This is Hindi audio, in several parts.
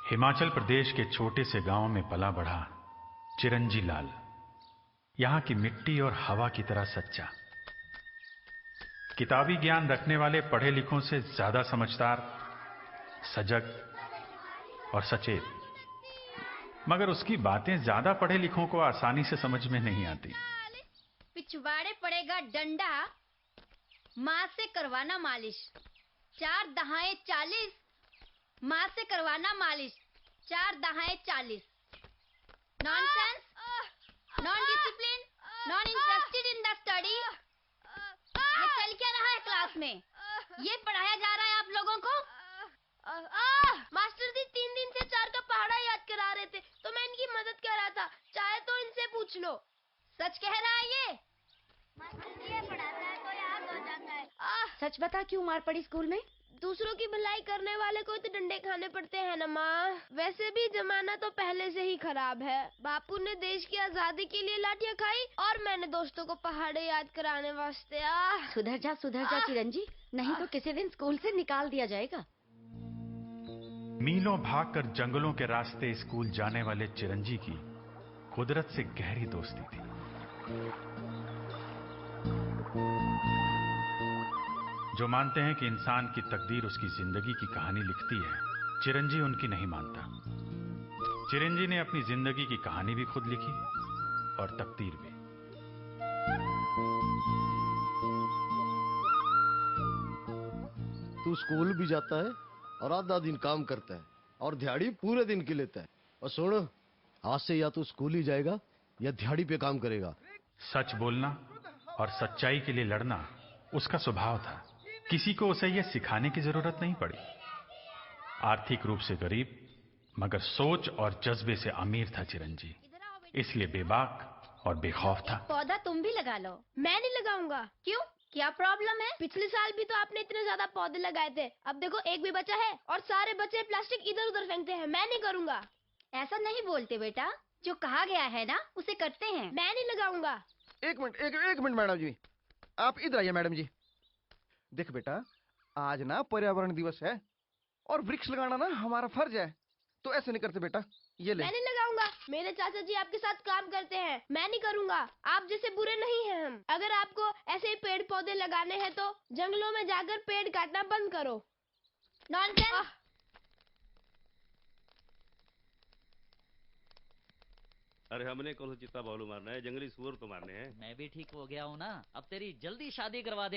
हिमाचल प्रदेश के छोटे से गांव में पला बढ़ा चिरंजी लाल, यहां की मिट्टी और हवा की तरह सच्चा। किताबी ज्ञान रखने वाले पढ़े लिखों से ज्यादा समझदार, सजग और सचेत। मगर उसकी बातें ज्यादा पढ़े लिखों को आसानी से समझ में नहीं आती। पिछवाड़े पड़ेगा डंडा, माँ से करवाना मालिश। 4 दहाए 40, माँ से करवाना मालिश। 4 दहाए 40। Nonsense, non discipline, non interested in the study. ये चल क्या रहा है क्लास में? ये पढ़ाया जा रहा है आप लोगों को? मास्टर जी 3 दिन से 4 का पहाड़ा याद करा रहे थे, तो मैं इनकी मदद कर रहा था। चाहे तो इनसे पूछ लो। सच कह रहा है ये? मास्टर जी पढ़ाता है तो याद हो जाता है। सच बता, क्यों मार पड़ी स्कूल में? दूसरों की भलाई करने वाले को तो डंडे खाने पड़ते हैं ना माँ। वैसे भी जमाना तो पहले से ही खराब है। बापू ने देश की आजादी के लिए लाठियाँ खाई और मैंने दोस्तों को पहाड़े याद कराने वास्ते। सुधर जा चिरंजी, नहीं तो किसी दिन स्कूल से निकाल दिया जाएगा। मीलों भागकर जंगलों के रास्ते स्कूल जाने वाले चिरंजी की कुदरत से गहरी दोस्ती थी। जो मानते हैं कि इंसान की तकदीर उसकी जिंदगी की कहानी लिखती है, चिरंजी उनकी नहीं मानता। चिरंजी ने अपनी जिंदगी की कहानी भी खुद लिखी और तकदीर भी। तू स्कूल भी जाता है और आधा दिन काम करता है और दिहाड़ी पूरे दिन की लेता है। और सुन, आज से या तू स्कूल ही जाएगा या दिहाड़ी पे काम करेगा। सच बोलना और सच्चाई के लिए लड़ना उसका स्वभाव था। किसी को उसे यह सिखाने की जरूरत नहीं पड़ी। आर्थिक रूप से गरीब मगर सोच और जज्बे से अमीर था चिरंजी, इसलिए बेबाक और बेखौफ था। पौधा तुम भी लगा लो। मैं नहीं लगाऊंगा। क्यों? क्या प्रॉब्लम है? पिछले साल भी तो आपने इतने ज्यादा पौधे लगाए थे, अब देखो एक भी बचा है और सारे बच्चे प्लास्टिक इधर उधर फेंकते हैं। मैं नहीं करूंगा। ऐसा नहीं बोलते बेटा, जो कहा गया है ना उसे करते हैं। मैं नहीं लगाऊंगा। एक मिनट मैडम जी, आप इधर आइए। मैडम जी देख बेटा, आज ना पर्यावरण दिवस है और वृक्ष लगाना ना हमारा फर्ज है, तो ऐसे नहीं करते बेटा। ये ले। मैं नहीं लगाऊंगा। मेरे चाचा जी आपके साथ काम करते हैं, मैं नहीं करूंगा। आप जैसे बुरे नहीं हैं हम। अगर आपको ऐसे ही पेड़ पौधे लगाने हैं तो जंगलों में जाकर पेड़ काटना बंद करो। नॉनसेंस। अरे हमने कौन सा चित्ता भालू मारना है, जंगली सुअर तो मारने हैं। मैं भी ठीक हो गया हूँ ना, अब तेरी जल्दी शादी करवा दे।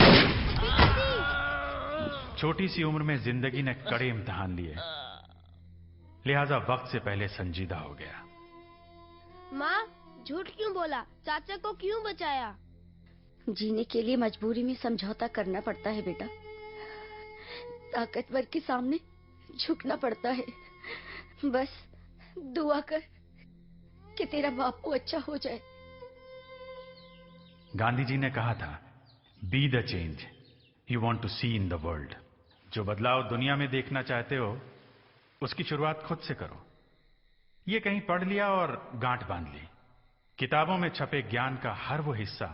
छोटी सी उम्र में जिंदगी ने कड़े इम्तिहान लिए, लिहाजा वक्त से पहले संजीदा हो गया। माँ झूठ क्यों बोला? चाचा को क्यों बचाया? जीने के लिए मजबूरी में समझौता करना पड़ता है बेटा। ताकतवर के सामने झुकना पड़ता है। बस दुआ कर कि तेरा बापू अच्छा हो जाए। गांधी जी ने कहा था, be the change you want to see in the world. जो बदलाव दुनिया में देखना चाहते हो उसकी शुरुआत खुद से करो। ये कहीं पढ़ लिया और गांठ बांध ली। किताबों में छपे ज्ञान का हर वो हिस्सा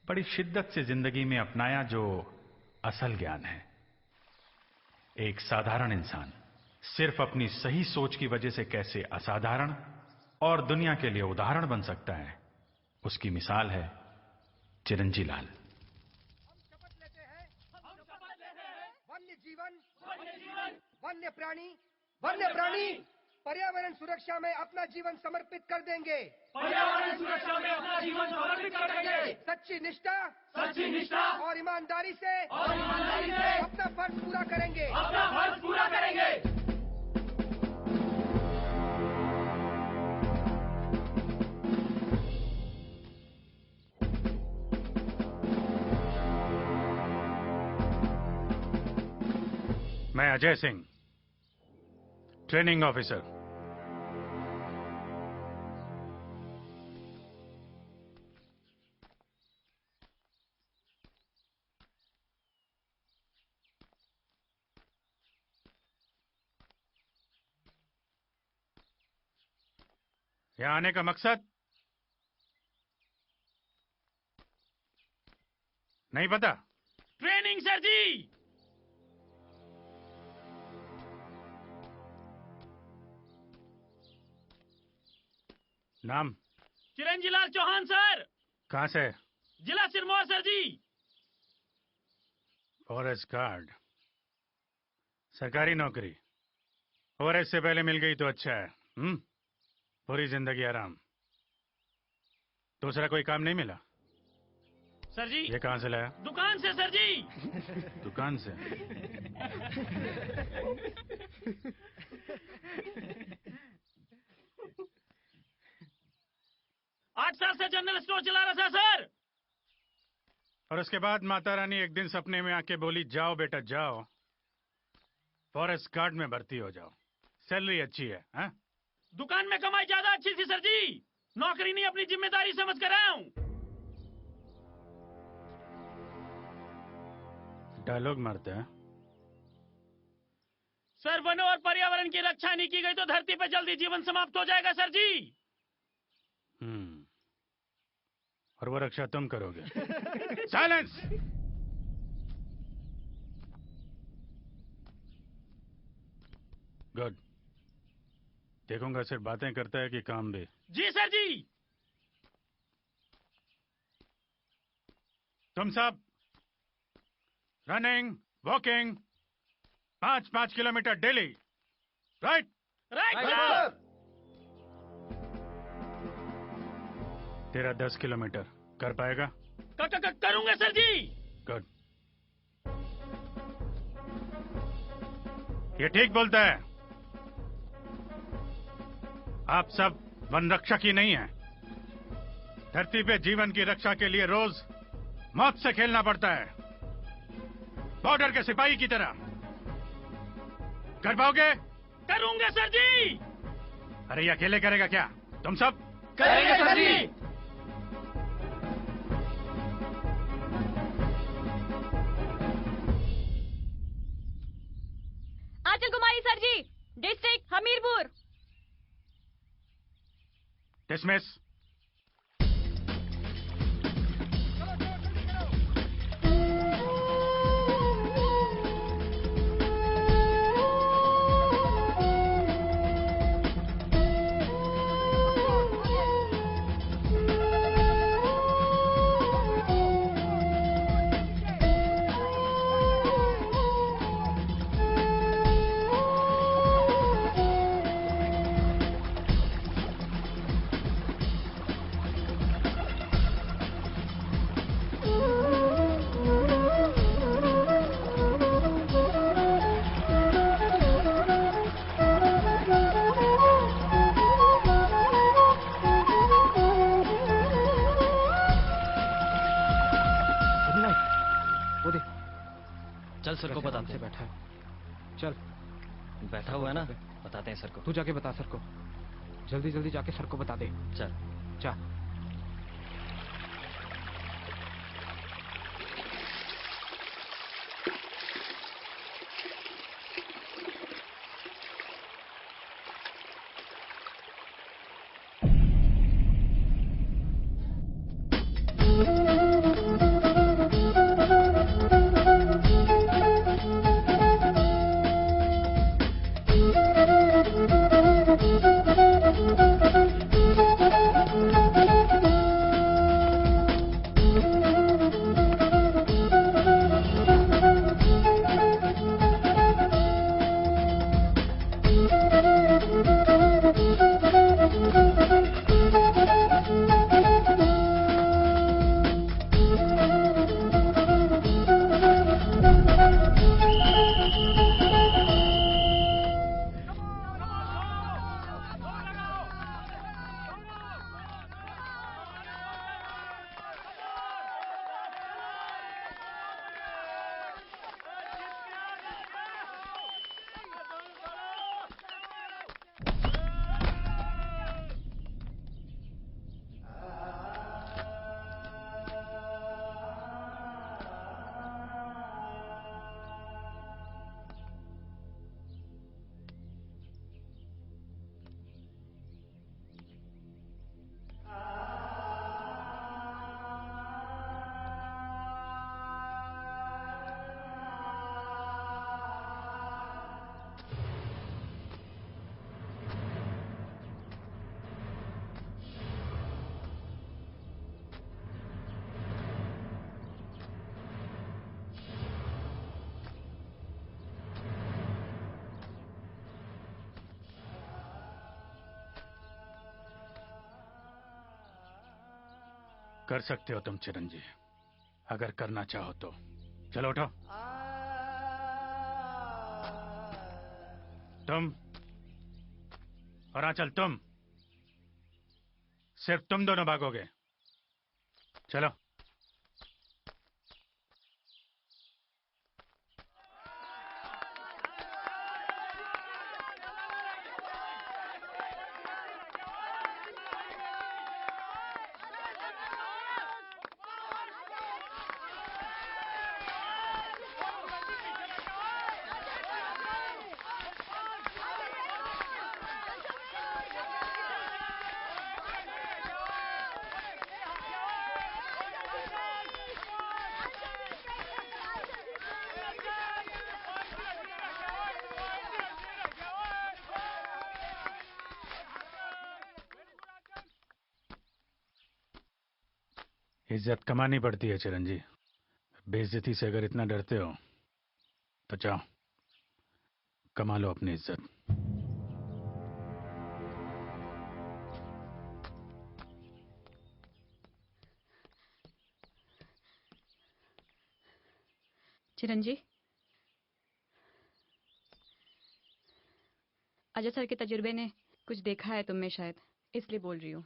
बड़ी शिद्दत से जिंदगी में अपनाया जो असल ज्ञान है। एक साधारण इंसान सिर्फ अपनी सही सोच की वजह से कैसे असाधारण और दुनिया के लिए उदाहरण बन सकता है, उसकी मिसाल है चिरंजी लाल। वन्य जीवन, वन्य प्राणी पर्यावरण सुरक्षा में अपना जीवन समर्पित कर देंगे। सच्ची निष्ठा और ईमानदारी से अपना फर्ज पूरा करेंगे। मैं अजय सिंह, ट्रेनिंग ऑफिसर। यहां आने का मकसद नहीं पता? ट्रेनिंग सर जी। नाम? चिरंजीलाल चौहान सर। कहाँ से? जिला सिरमौर सर जी। फॉरेस्ट गार्ड, सरकारी नौकरी। ओवरेज से पहले मिल गई तो अच्छा है। पूरी जिंदगी आराम। दूसरा कोई काम नहीं मिला? सर जी। ये कहाँ से लाया? दुकान से सर जी। दुकान से? आठ साल से जनरल स्टोर चला रहा था सर। और उसके बाद माता रानी एक दिन सपने में आके बोली, जाओ बेटा जाओ, फॉरेस्ट गार्ड में भर्ती हो जाओ, सैलरी अच्छी है। हा? दुकान में कमाई ज्यादा अच्छी थी सर जी। नौकरी नहीं अपनी जिम्मेदारी समझ कर आया हूँ। डायलॉग मारते हैं सर। वनों और पर्यावरण की रक्षा नहीं की गई तो धरती पर जल्दी जीवन समाप्त हो जाएगा सर जी। और वो रक्षा तुम करोगे। साइलेंस। गुड। देखूंगा सिर्फ बातें करता है कि काम भी। जी सर जी। तुम सब running walking 5-5 kilometre daily. Right? Right sir. तेरा 10 किलोमीटर कर पाएगा? करूंगा सर जी। गुड। ये ठीक बोलता है। आप सब वन रक्षक ही नहीं हैं। धरती पे जीवन की रक्षा के लिए रोज मौत से खेलना पड़ता है, बॉर्डर के सिपाही की तरह। कर पाओगे? करूंगा सर जी। अरे ये अकेले करेगा क्या? तुम सब करेंगे सर जी। आंचल कुमारी सर जी, डिस्ट्रिक्ट हमीरपुर। डिसमिस। चल सर को बताते हैं। बैठा है, चल। बैठा हुआ है ना, बताते हैं सर को। तू जाके बता सर को, जल्दी जल्दी जाके सर को बता दे। चल जा। कर सकते हो तुम चिरंजी, अगर करना चाहो तो। चलो उठो। तुम और आंचल, तुम, सिर्फ तुम दोनों भागोगे। चलो। इज्जत कमानी पड़ती है चिरंजी। बेइज्जती से अगर इतना डरते हो तो जाओ, कमा लो अपनी इज्जत। चिरंजी, अजय सर के तजुर्बे ने कुछ देखा है तुम में शायद, इसलिए बोल रही हूँ।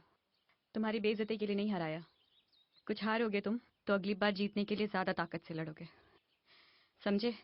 तुम्हारी बेइज्जती के लिए नहीं हराया। कुछ हारोगे तुम तो अगली बार जीतने के लिए ज्यादा ताकत से लड़ोगे, समझे?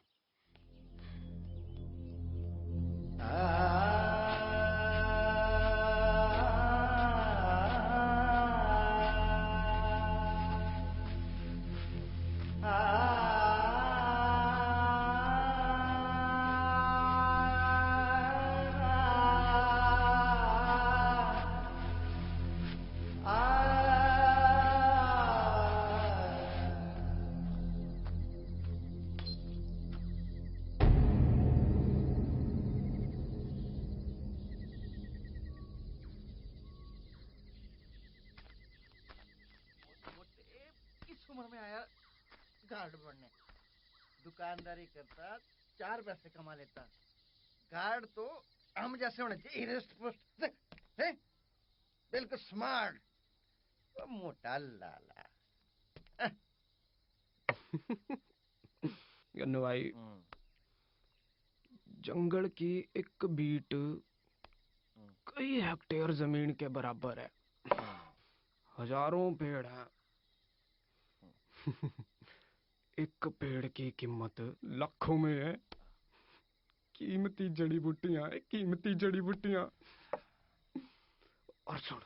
इस उम्र में आया गार्ड बनने। दुकानदारी करता, 4 पैसे कमा लेता। गार्ड तो हम जैसे होने चाहिए, बिल्कुल स्मार्ट। वो मोटा लाला। गन्नू भाई, जंगल की एक बीट कई हेक्टेयर जमीन के बराबर है। हजारों पेड़ हैं। एक पेड़ की कीमत लाखों में है। कीमती जड़ी बूटियां, कीमती जड़ी बूटियां। और सुन,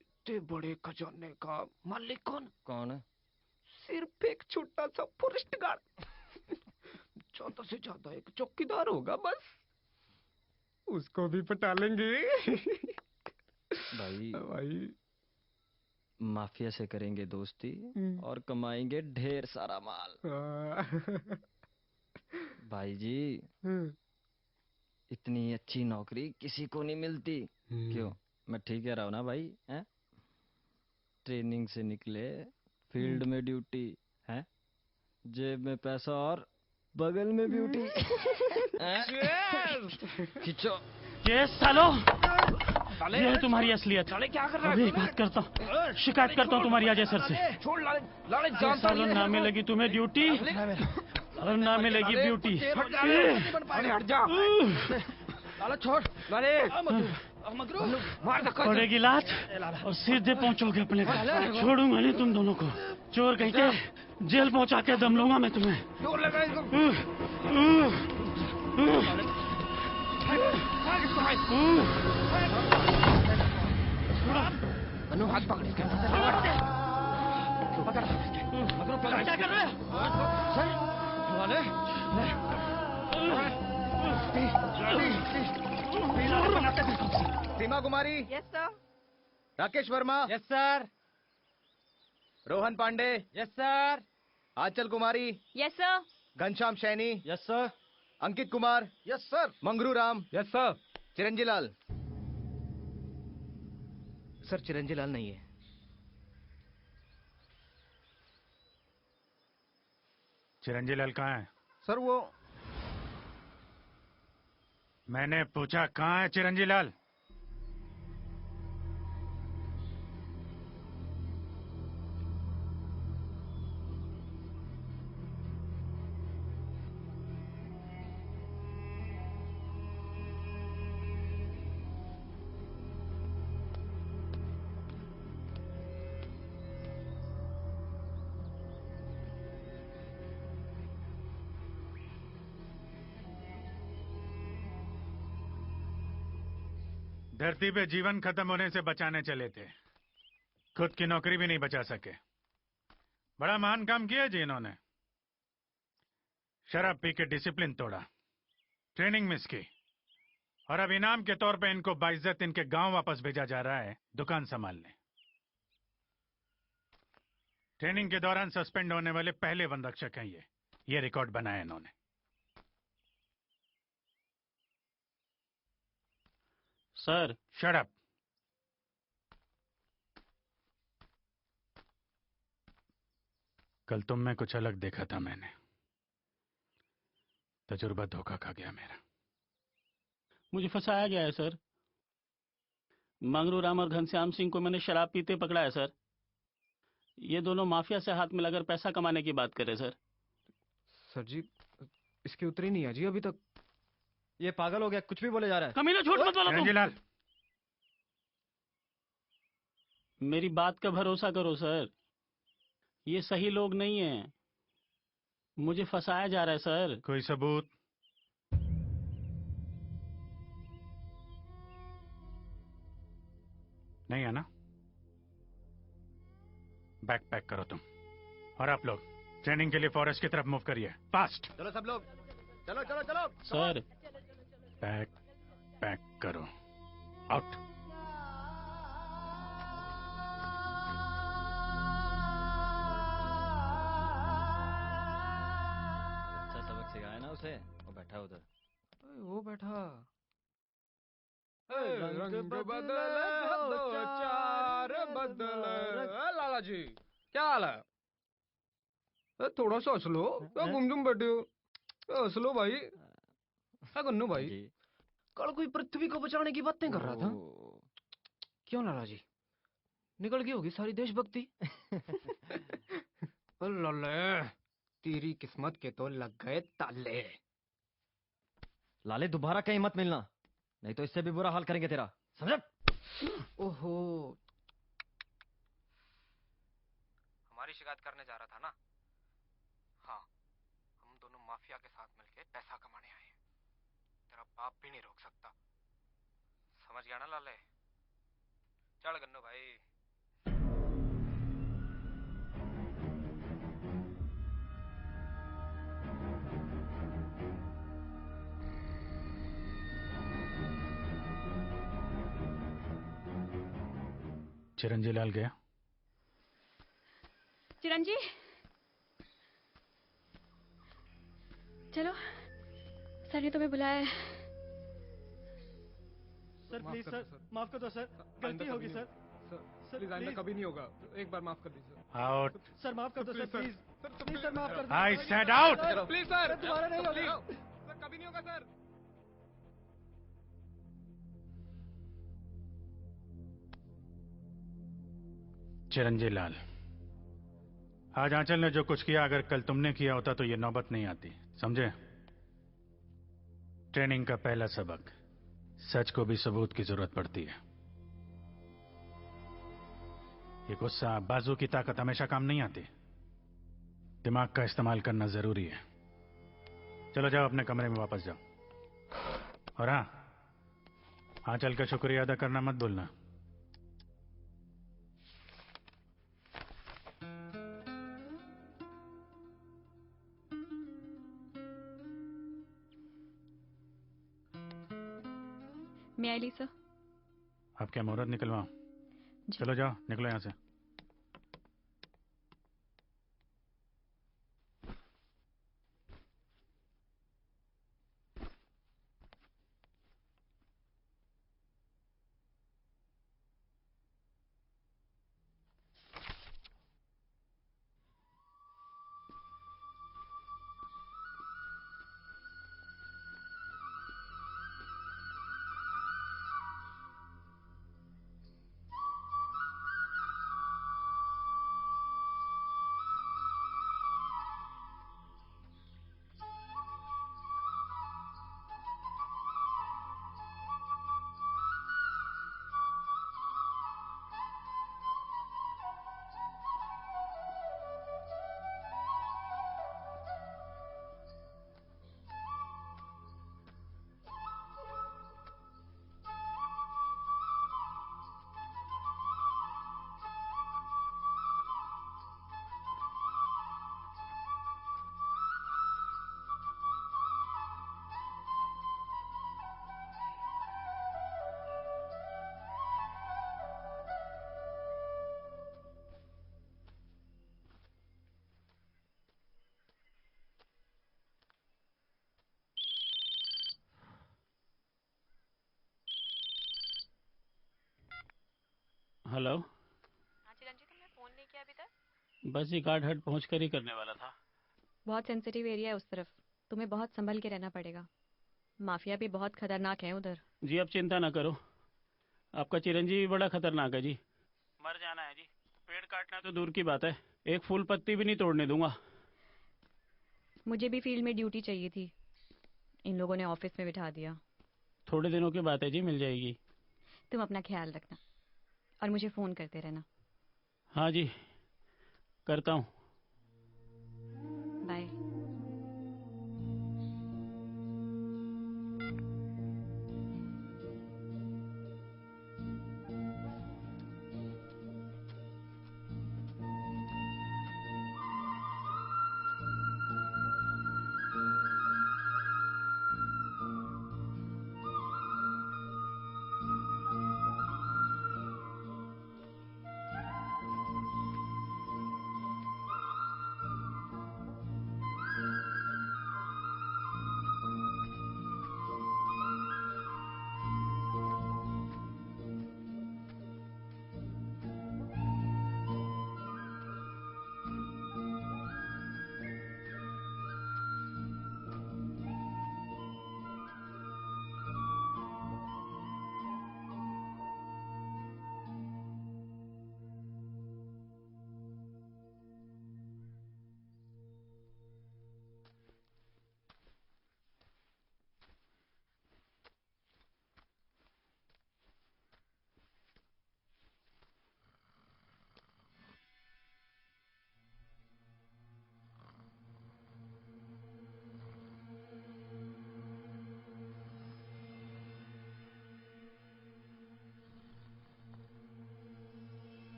इतने बड़े खजाने का मालिक कौन? कौन है? सिर्फ एक छोटा सा फॉरेस्ट गार्ड। ज्यादा से ज्यादा एक चौकीदार होगा बस। उसको भी पटा लेंगे। भाई माफिया से करेंगे दोस्ती और कमाएंगे ढेर सारा माल। भाई जी, इतनी अच्छी नौकरी किसी को नहीं मिलती। क्यों, मैं ठीक कह रहा हूँ ना भाई? हैं? ट्रेनिंग से निकले, फील्ड में ड्यूटी है, जेब में पैसा और बगल में ब्यूटी। खींचो ये सालो, ये है तुम्हारी असलियत। क्या कर रहा है? अभी बात करता हूँ, शिकायत करता हूँ तुम्हारी अजय सर से। छोड़ लाले सालो, ना मिलेगी तुम्हें ड्यूटी और ना मिलेगी ब्यूटी। अरे हट जा। लाला छोड़। पड़ेगी लात और सीधे पहुंचोगे अपने घर। छोड़ूंगा नहीं तुम दोनों को। चोर कहीं के जेल पहुंचा के दम लूंगा मैं तुम्हें। जोर लगा इसको। अनु हाथ पकड़ इसके। पकड़। क्या कर रहे Seema Kumari. Yes sir. Rakesh Verma. Yes sir. Rohan Pandey. Yes sir. Aanchal Kumari. Yes sir. Ghanshyam Saini. Yes sir. Ankit Kumar. Yes sir. Mangru Ram. Yes sir. Chiranji Lal. Sir, Chiranji Lal नहीं है। चिरंजी लाल कहाँ है? सर वो, मैंने पूछा कहाँ है चिरंजी लाल? धरती पे जीवन खत्म होने से बचाने चले थे, खुद की नौकरी भी नहीं बचा सके। बड़ा महान काम किया जी इन्होंने। शराब पी के डिसिप्लिन तोड़ा, ट्रेनिंग मिस की, और अब इनाम के तौर पे इनको बाइज्जत इनके गांव वापस भेजा जा रहा है दुकान संभालने। ट्रेनिंग के दौरान सस्पेंड होने वाले पहले वन रक्षक हैं ये रिकॉर्ड बनाया इन्होंने। Sir shut up. कल तुम में कुछ अलग देखा था मैंने, तजुर्बा धोखा खा गया मेरा। मुझे फंसाया गया है सर। मंगरू राम और घनश्याम सिंह को मैंने शराब पीते पकड़ा है सर। ये दोनों माफिया से हाथ मिलाकर पैसा कमाने की बात कर रहे सर। सर जी इसकी उतरी नहीं है जी अभी तक। ये पागल हो गया, कुछ भी बोले जा रहा है। कमीना झूठ मत बोलो तुम। चिरंजीलाल, मेरी बात का भरोसा करो सर, ये सही लोग नहीं हैं। मुझे फंसाया जा रहा है सर। कोई सबूत? नहीं है ना? बैग पैक करो तुम, और आप लोग ट्रेनिंग के लिए फॉरेस्ट की तरफ मूव करिए, फास्ट। चलो सब लोग, चलो चलो चलो सर। बैग पैक करो, आउट। अच्छा सबक सिखाया ना उसे, वो बैठा उधर। वो बैठा। रंग बदले दो चार बदले। लाला जी क्या हाल है? थोड़ा सा हंस लो। गुमजुम बैठे हो, हंस लो भाई। गन्नू भाई कल कोई पृथ्वी को बचाने की बातें कर रहा था। क्यों लाला जी, निकल गई होगी सारी देशभक्ति। लाले तेरी किस्मत के तो लग गए ताले। लाले दोबारा कहीं मत मिलना, नहीं तो इससे भी बुरा हाल करेंगे तेरा, समझे? ओहो, हमारी शिकायत करने जा रहा था ना? हाँ, हम दोनों माफिया के साथ मिलके पैसा कमाने आए हैं। तेरा बाप भी नहीं रोक सकता, समझ गया ना लाले? चल गन्नू भाई। चिरंजीलाल गया? चिरंजी चलो, सर ने तुम्हें बुलाया है। सर प्लीज सर, माफ कर दो सर, गलती होगी सर। सर प्लीज आइंदा कभी नहीं होगा, एक बार माफ कर दीजिए। आउट। सर माफ कर दो सर, प्लीज प्लीज सर माफ कर दो। I said out। Please sir, दोबारा नहीं होगा सर, कभी नहीं होगा सर। चिरंजीलाल, आज आंचल ने जो कुछ किया, अगर कल तुमने किया होता तो ये नौबत नहीं आती, समझे? ट्रेनिंग का पहला सबक, सच को भी सबूत की जरूरत पड़ती है। ये गुस्सा, बाजू की ताकत हमेशा काम नहीं आती, दिमाग का इस्तेमाल करना जरूरी है। चलो जाओ अपने कमरे में वापस जाओ, और हाँ, आंचल का शुक्रिया अदा करना मत भूलना। मैं आई लीसा। आप क्या मुहूर्त निकलवाओ? चलो जाओ, निकलो यहां से। हेलो। हाँ चिरंजी, तुमने फोन नहीं किया अभी तक? बस ये घाट हट पहुँच कर ही करने वाला था। बहुत सेंसिटिव एरिया है उस तरफ, तुम्हें बहुत संभल के रहना पड़ेगा। माफिया भी बहुत खतरनाक है उधर। जी आप चिंता ना करो, आपका चिरंजीवी बड़ा खतरनाक है जी। मर जाना है जी, पेड़ काटना तो दूर की बात है, एक फूल पत्ती भी नहीं तोड़ने दूंगा। मुझे भी फील्ड में ड्यूटी चाहिए थी, इन लोगों ने ऑफिस में बिठा दिया। थोड़े दिनों की बात है जी, मिल जाएगी। तुम अपना ख्याल रखना और मुझे फोन करते रहना। हाँ जी करता हूँ। बाय।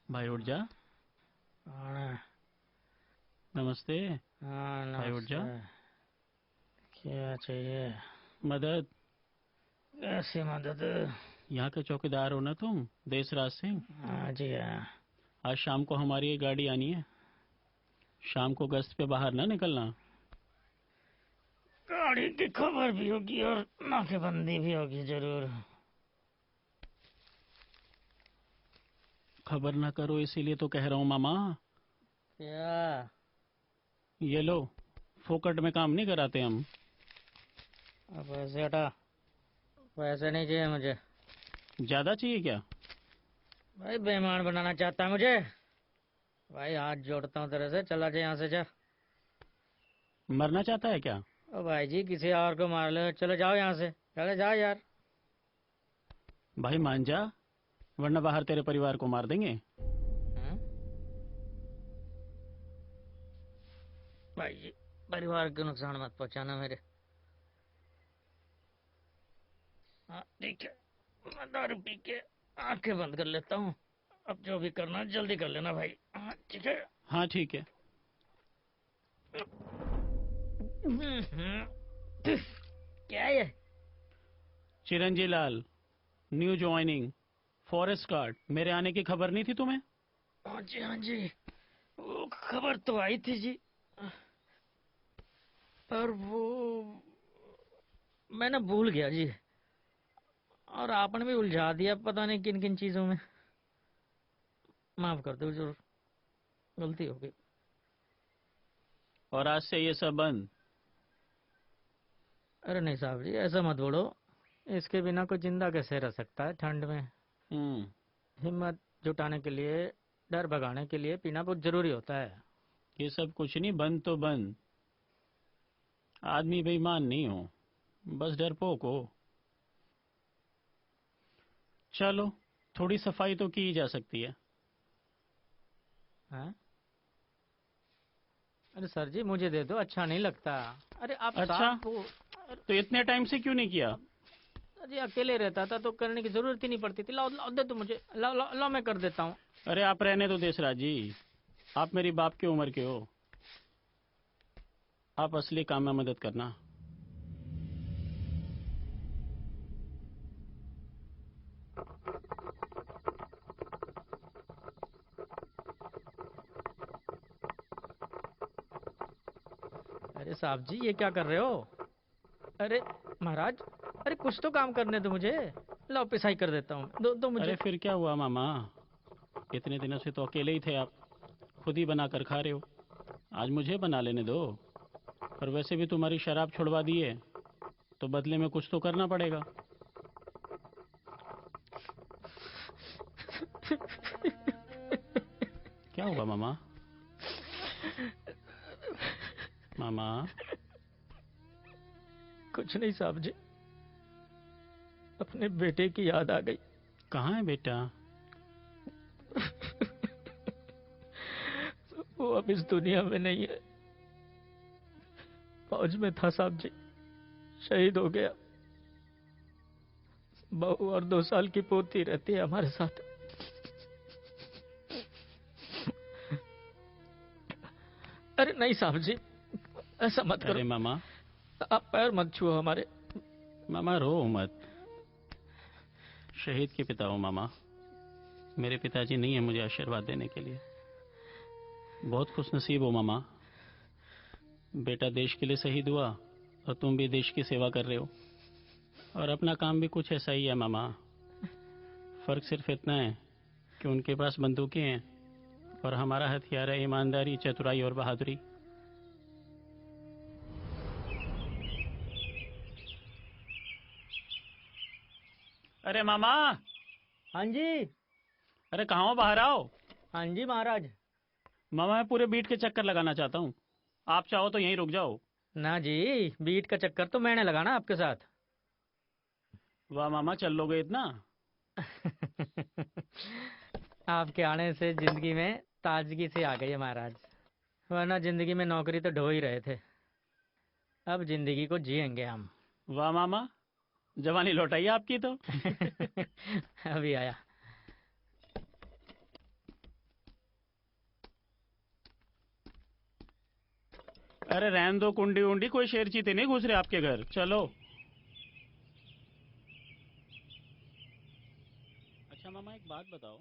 भाई उठ जा। नमस्ते। हाँ भाई उठ जा। क्या चाहिए? मदद। कैसी मदद? यहाँ के चौकीदार हो ना तुम, देशराज सिंह? हाँ जी हाँ। आज शाम को हमारी एक गाड़ी आनी है, शाम को गश्त पे बाहर ना निकलना। गाड़ी की खबर भी होगी और नाकेबंदी भी होगी जरूर। खबर ना करो इसीलिए तो कह रहा हूँ मामा। क्या? ये लो, फोकट में काम नहीं कराते हम। अब पैसे हटा, पैसे नहीं चाहिए मुझे। ज्यादा चाहिए क्या? भाई बेईमान बनाना चाहता है मुझे। भाई हाथ जोड़ता हूँ तेरे से, चला जा यहाँ से जा। मरना चाहता है क्या? ओ भाई जी किसी और को मार लो, चले जाओ यहाँ से, चले जाओ यार। भाई मान जा, वरना बाहर तेरे परिवार को मार देंगे। भाई जी परिवार को नुकसान मत पहुंचाना मेरे। हाँ ठीक है, मैं दारू पी के आंखें बंद कर लेता हूँ। अब जो भी करना जल्दी कर लेना भाई। हाँ, ठीक है। हाँ ठीक है। क्या है ये? Chiranji Lal, new joining, forest guard. मेरे आने की खबर नहीं थी तुम्हें? हाँ जी हाँ जी, वो खबर तो आई थी जी, पर वो मैं ना भूल गया जी। और आपने भी उलझा दिया पता नहीं किन किन चीजों में। माफ कर दो जो गलती हो गई। और आज से ये सब बंद। अरे नहीं साहब जी, ऐसा मत बोलो। इसके बिना कोई जिंदा कैसे रह सकता है ठंड में। हिम्मत जुटाने के लिए, डर भगाने के लिए पीना बहुत जरूरी होता है। ये सब कुछ नहीं, बंद तो बंद। आदमी बेईमान नहीं हो, बस डरपोक हो। चलो, थोड़ी सफाई तो की जा सकती है। हैं? अरे सर जी मुझे दे दो, अच्छा नहीं लगता। अरे आप अच्छा, साहब को तो इतने टाइम से क्यों नहीं किया? जी अकेले रहता था तो करने की जरूरत ही नहीं पड़ती थी। लाओ लाओ दे दो मुझे, लाओ लाओ लाओ मैं कर देता हूँ। अरे आप रहने दो देसराज जी, आप मेरी बाप की उम्र के हो। आप असली काम में मदद करना। अरे साहब जी ये क्या कर रहे हो? अरे महाराज, अरे कुछ तो काम करने दो मुझे। लाओ पिसाई कर देता हूँ, दो मुझे। अरे फिर क्या हुआ मामा, इतने दिनों से तो अकेले ही थे आप, खुद ही बना कर खा रहे हो। आज मुझे बना लेने दो। और वैसे भी तुम्हारी शराब छुड़वा दी है, तो बदले में कुछ तो करना पड़ेगा। क्या हुआ मामा? मामा कुछ नहीं साहब जी, अपने बेटे की याद आ गई। कहाँ है बेटा? वो अब इस दुनिया में नहीं है। फौज में था साहब जी, शहीद हो गया। बहू और 2 साल की पोती रहती है हमारे साथ। अरे नहीं साहब जी, ऐसा मत करो। अरे मामा, आप पैर मत छुओ हमारे। मामा रो मत। शहीद के पिता हो मामा, मेरे पिताजी नहीं है मुझे आशीर्वाद देने के लिए। बहुत खुशनसीब हो मामा, बेटा देश के लिए शहीद हुआ और तुम भी देश की सेवा कर रहे हो। और अपना काम भी कुछ ऐसा ही है मामा। फर्क सिर्फ इतना है कि उनके पास बंदूकें हैं और हमारा हथियार है ईमानदारी, चतुराई और बहादुरी। अरे मामा। हाँ जी। अरे कहाँ हो, बाहर आओ। हाँ जी महाराज। मामा मैं पूरे बीट के चक्कर लगाना चाहता हूँ, आप चाहो तो यहीं रुक जाओ। ना जी, बीट का चक्कर तो मैंने लगाना आपके साथ। वाह मामा, चल लोगे इतना? आपके आने से जिंदगी में ताजगी से आ गई है महाराज, वरना जिंदगी में नौकरी तो ढो ही रहे थे। अब जिंदगी को जिएंगे हम। वाह मामा, जवानी लौटाई आपकी तो। अभी आया। अरे रहन दो कुंडी उंडी, कोई शेर चीते नहीं घुस रहे आपके घर, चलो। अच्छा मामा एक बात बताओ।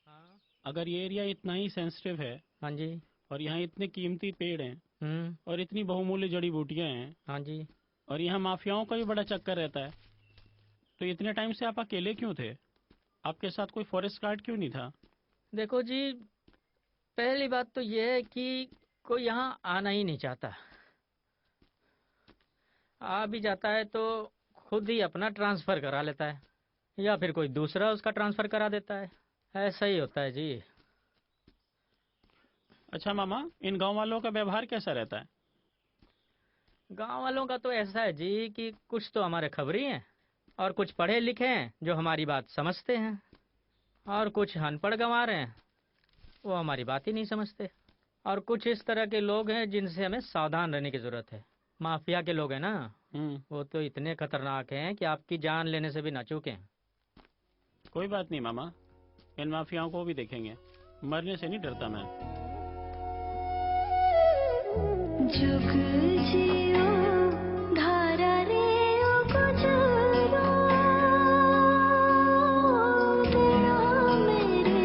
हाँ। अगर ये एरिया इतना ही सेंसिटिव है, हाँ जी, और यहाँ इतने कीमती पेड़ हैं और इतनी बहुमूल्य जड़ी बूटियां हैं, हाँ जी, और यहाँ माफियाओं का भी बड़ा चक्कर रहता है, तो इतने टाइम से आप अकेले क्यों थे? आपके साथ कोई फॉरेस्ट गार्ड क्यों नहीं था? देखो जी, पहली बात तो ये है कि कोई यहाँ आना ही नहीं चाहता। आ भी जाता है तो खुद ही अपना ट्रांसफर करा लेता है, या फिर कोई दूसरा उसका ट्रांसफर करा देता है। ऐसा ही होता है जी। अच्छा मामा, इन गांव वालों का व्यवहार कैसा रहता है? गांव वालों का तो ऐसा है जी कि कुछ तो हमारे खबरी हैं और कुछ पढ़े लिखे हैं जो हमारी बात समझते हैं, और कुछ अनपढ़ गंवार हैं, वो हमारी बात ही नहीं समझते। और कुछ इस तरह के लोग हैं जिनसे हमें सावधान रहने की जरूरत है। माफिया के लोग हैं ना, वो तो इतने खतरनाक हैं कि आपकी जान लेने से भी ना चूकें। कोई बात नहीं मामा, इन माफियाओं को भी देखेंगे। मरने से नहीं डरता मैं। जुग जियो धारा रे ओ गुजरो तेरा मेरे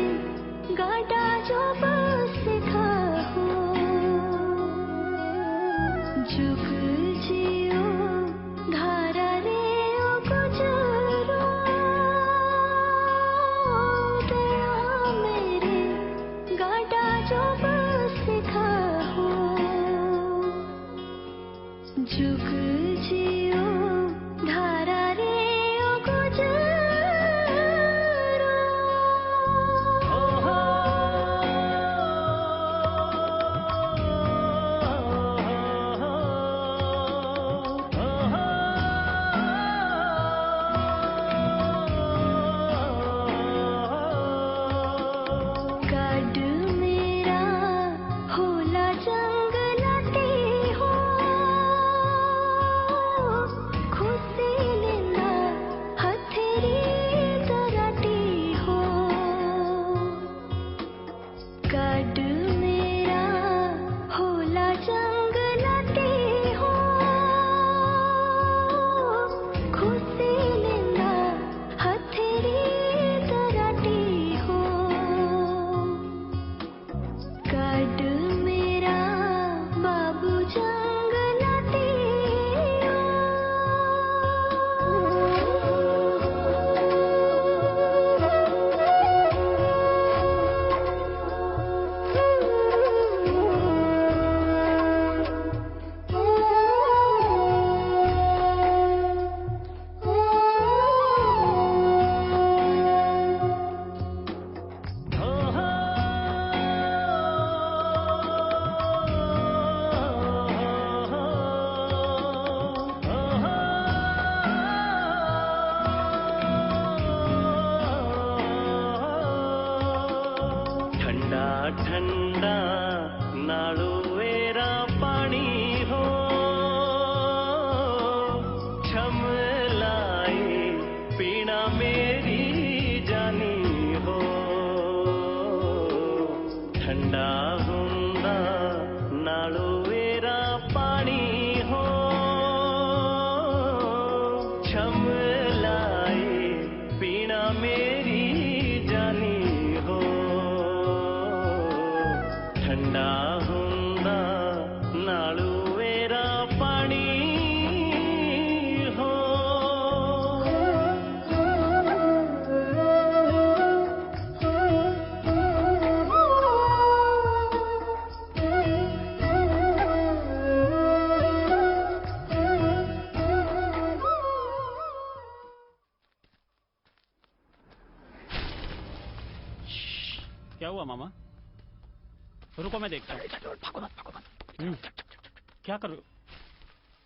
गाड़ा जो बस खाओ। जुग जियो धारा रे ओ गुजरो तेरा मेरे गाड़ा जो बस खाओ। जुग जियो धारा रे ओ गुजरो। गाड मेरा होला जंगलाती हो खुशी लेंदा हथेरी तराटी हो। गाड मेरा होला जंगलाती हो खुशी लेंदा हथेरी तराटी हो। गाड मेरा बाबू जंगलाती ठंडा ठंडा नालुएरा पानी हो छमलाए पीना मेरी जानी हो। ठंडा हुंदा नालुएरा पानी हो छमलाए पीना मेरी जानी हो। ठंडा हुंदा नालुएरा पानी हो। क्या हुआ मामा? रुको मैं देखता हूँ। भागो मत, भागो मत। क्या करो?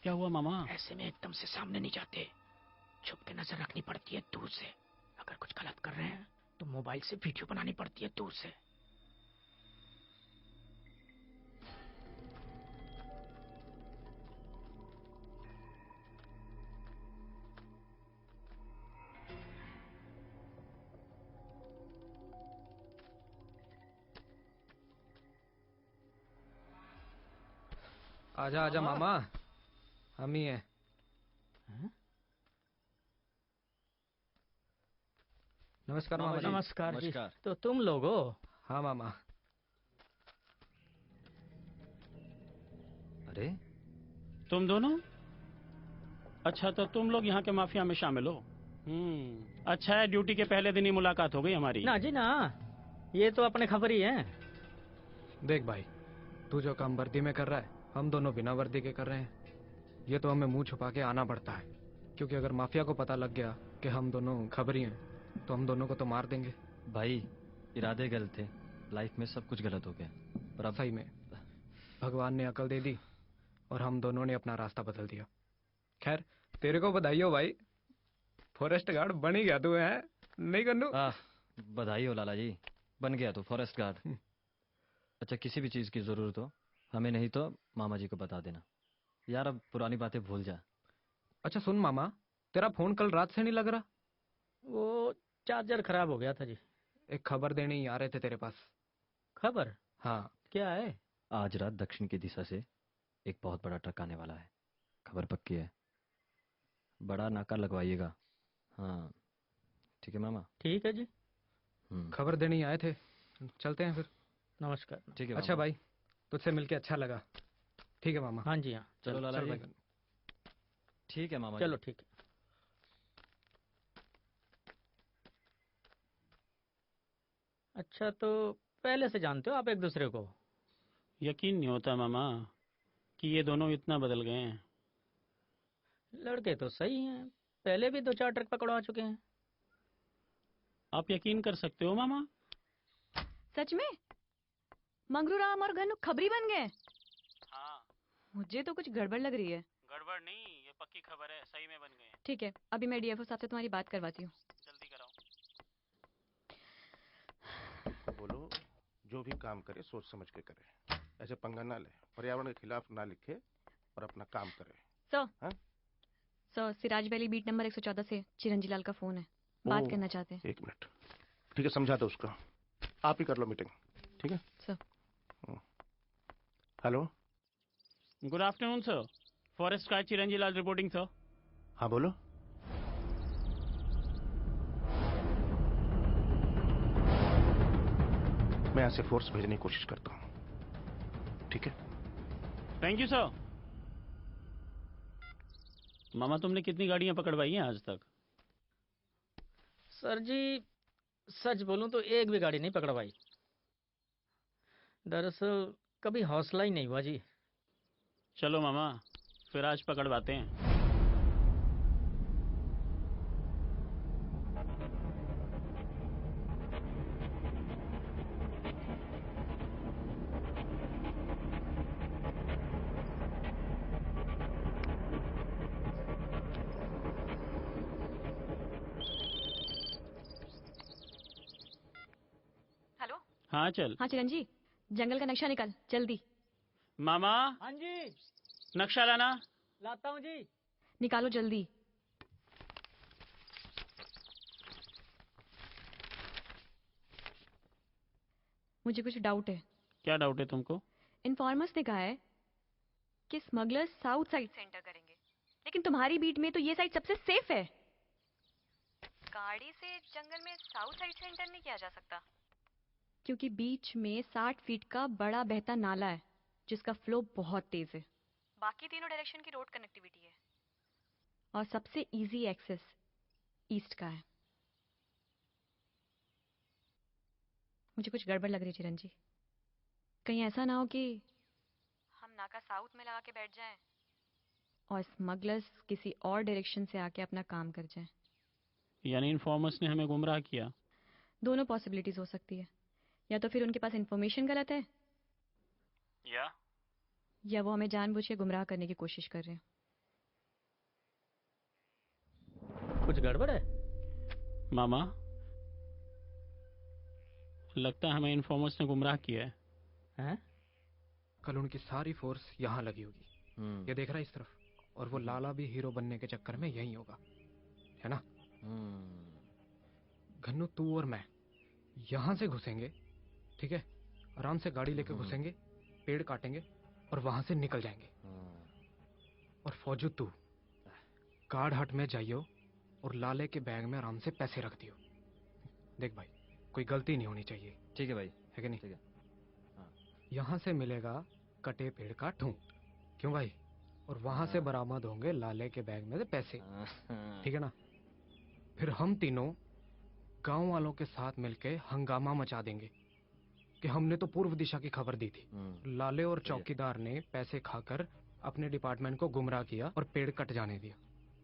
क्या हुआ मामा? ऐसे में एकदम से सामने नहीं जाते, छुप के नजर रखनी पड़ती है दूर से। अगर कुछ गलत कर रहे हैं तो मोबाइल से वीडियो बनानी पड़ती है दूर से। आजा आजा मामा, हम ही हैं। नमस्कार मामा जी। नमस्कार जी। तो तुम लोग हो? हाँ मामा। अरे तुम दोनों? अच्छा तो तुम लोग यहाँ के माफिया में शामिल हो। अच्छा है, ड्यूटी के पहले दिन ही मुलाकात हो गई हमारी। ना जी ना, ये तो अपने खबर ही है। देख भाई, तू जो काम वर्दी में कर रहा है हम दोनों बिना वर्दी के कर रहे हैं। ये तो हमें मुंह छुपा के आना पड़ता है, क्योंकि अगर माफिया को पता लग गया कि हम दोनों खबरी हैं तो हम दोनों को तो मार देंगे। भाई इरादे गलत थे, लाइफ में सब कुछ गलत हो गया, पर अब सही में भगवान ने अकल दे दी और हम दोनों ने अपना रास्ता बदल दिया। खैर तेरे को बधाई हो भाई, फॉरेस्ट गार्ड बन ही गया तू, है नहीं कन्नू? बधाई हो लाला जी, बन गया तू फॉरेस्ट गार्ड। अच्छा किसी भी चीज की जरूरत हो हमें नहीं तो मामा जी को बता देना। यार अब पुरानी बातें भूल जा। अच्छा सुन मामा, तेरा फोन कल रात से नहीं लग रहा? वो चार्जर खराब हो गया था जी। एक खबर देने ही आ रहे थे तेरे पास। खबर? हाँ। क्या है? आज रात दक्षिण की दिशा से एक बहुत बड़ा ट्रक आने वाला है। खबर पक्की है। बड़ा नाका लगवाइएगा। हाँ ठीक है मामा। ठीक है जी। खबर देने ही आए थे, चलते हैं फिर। नमस्कार। ठीक है अच्छा मामा। भाई, तुझसे मिलके अच्छा लगा। ठीक है मामा। हाँ जी हाँ। चलो लाला चल जी। भाई। ठीक है मामा चलो जी। ठीक है। अच्छा, तो पहले से जानते हो आप एक दूसरे को? यकीन नहीं होता मामा कि ये दोनों इतना बदल गए हैं। लड़के तो सही हैं, पहले भी 2-4 ट्रक पकड़वा चुके हैं। आप यकीन कर सकते हो मामा? सच में मंगरू राम और घनु खबरी बन गए? हाँ। मुझे तो कुछ गड़बड़ लग रही है। गड़बड़ नहीं, ये पक्की खबर है, सही में बन गए हैं। ठीक है, अभी मैं डीएफओ साहब से तुम्हारी बात करवाती हूँ। जल्दी कराओ। बोलो, जो भी काम करे सोच समझ के करे, ऐसे पंगा ना ले, पर्यावरण के खिलाफ ना लिखे और अपना काम करे। सर। हाँ? Sir, Siraj valley beat number 114 से चिरंजीलाल का फोन है, बात करना चाहते हैं। 1 मिनट। ठीक है, समझा दो उसको। आप ही कर लो मीटिंग। ठीक है sir. Hello. Good afternoon sir, forest का चिरंजीलाल रिपोर्टिंग सर। हाँ बोलो। मैं यहाँ से फोर्स भेजने की कोशिश करता हूँ। ठीक है। Thank you sir. मामा तुमने कितनी गाड़ियां पकड़वाई हैं आज तक? सर जी, सच बोलूं तो एक भी गाड़ी नहीं पकड़वाई। दरअसल कभी हौसला ही नहीं हुआ जी। चलो मामा, फिर आज पकड़वाते हैं। हेलो। हाँ चल। हाँ चिरंजी, जंगल का नक्शा निकाल जल्दी। मामा हाँ जी। नक्शा लाना। लाता हूँ जी। निकालो जल्दी। मुझे कुछ डाउट है। क्या डाउट है तुमको? इन्फॉर्मर्स ने कहा है कि स्मगलर्स साउथ साइड से एंटर करेंगे, लेकिन तुम्हारी बीट में तो ये साइड सबसे सेफ है। गाड़ी से जंगल में साउथ साइड से एंटर नहीं किया जा सकता, क्योंकि बीच में 60 फीट का बड़ा बहता नाला है जिसका फ्लो बहुत तेज है। बाकी तीनों डायरेक्शन की रोड कनेक्टिविटी है और सबसे इजी एक्सेस ईस्ट का है। मुझे कुछ गड़बड़ लग रही है चिरंजी। कहीं ऐसा ना हो कि हम नाका साउथ में लगा के बैठ जाएं और स्मगलर्स किसी और डायरेक्शन से आके अपना काम कर जाएं। यानी इन्फॉर्मर्स ने हमें गुमराह किया? दोनों पॉसिबिलिटीज हो सकती है, या तो फिर उनके पास इन्फॉर्मेशन गलत है या वो हमें जानबूझ के गुमराह करने की कोशिश कर रहे हैं। कुछ गड़बड़ है मामा? लगता है हमें इन्फॉर्मर्स ने गुमराह किया है। हैं? कल उनकी सारी फोर्स यहाँ लगी होगी। ये देख रहा है इस तरफ, और वो लाला भी हीरो बनने के चक्कर में यही होगा, है ना? घन्नू, तू और मैं यहाँ से घुसेंगे, ठीक है? आराम से गाड़ी लेके घुसेंगे, पेड़ काटेंगे और वहां से निकल जाएंगे। और फौजू, तू कार्ड हट में जाइयो और लाले के बैग में आराम से पैसे रख दियो। देख भाई, कोई गलती नहीं होनी चाहिए। ठीक है भाई। है कि नहीं? ठीक है। यहाँ से मिलेगा कटे पेड़ का ठूंठ, क्यों भाई? और वहां से बरामद होंगे लाले के बैग में से पैसे, ठीक है ना? फिर हम तीनों गांव वालों के साथ मिलके हंगामा मचा देंगे कि हमने तो पूर्व दिशा की खबर दी थी। लाले और चौकीदार ने पैसे खाकर अपने डिपार्टमेंट को गुमराह किया और पेड़ कट जाने दिया।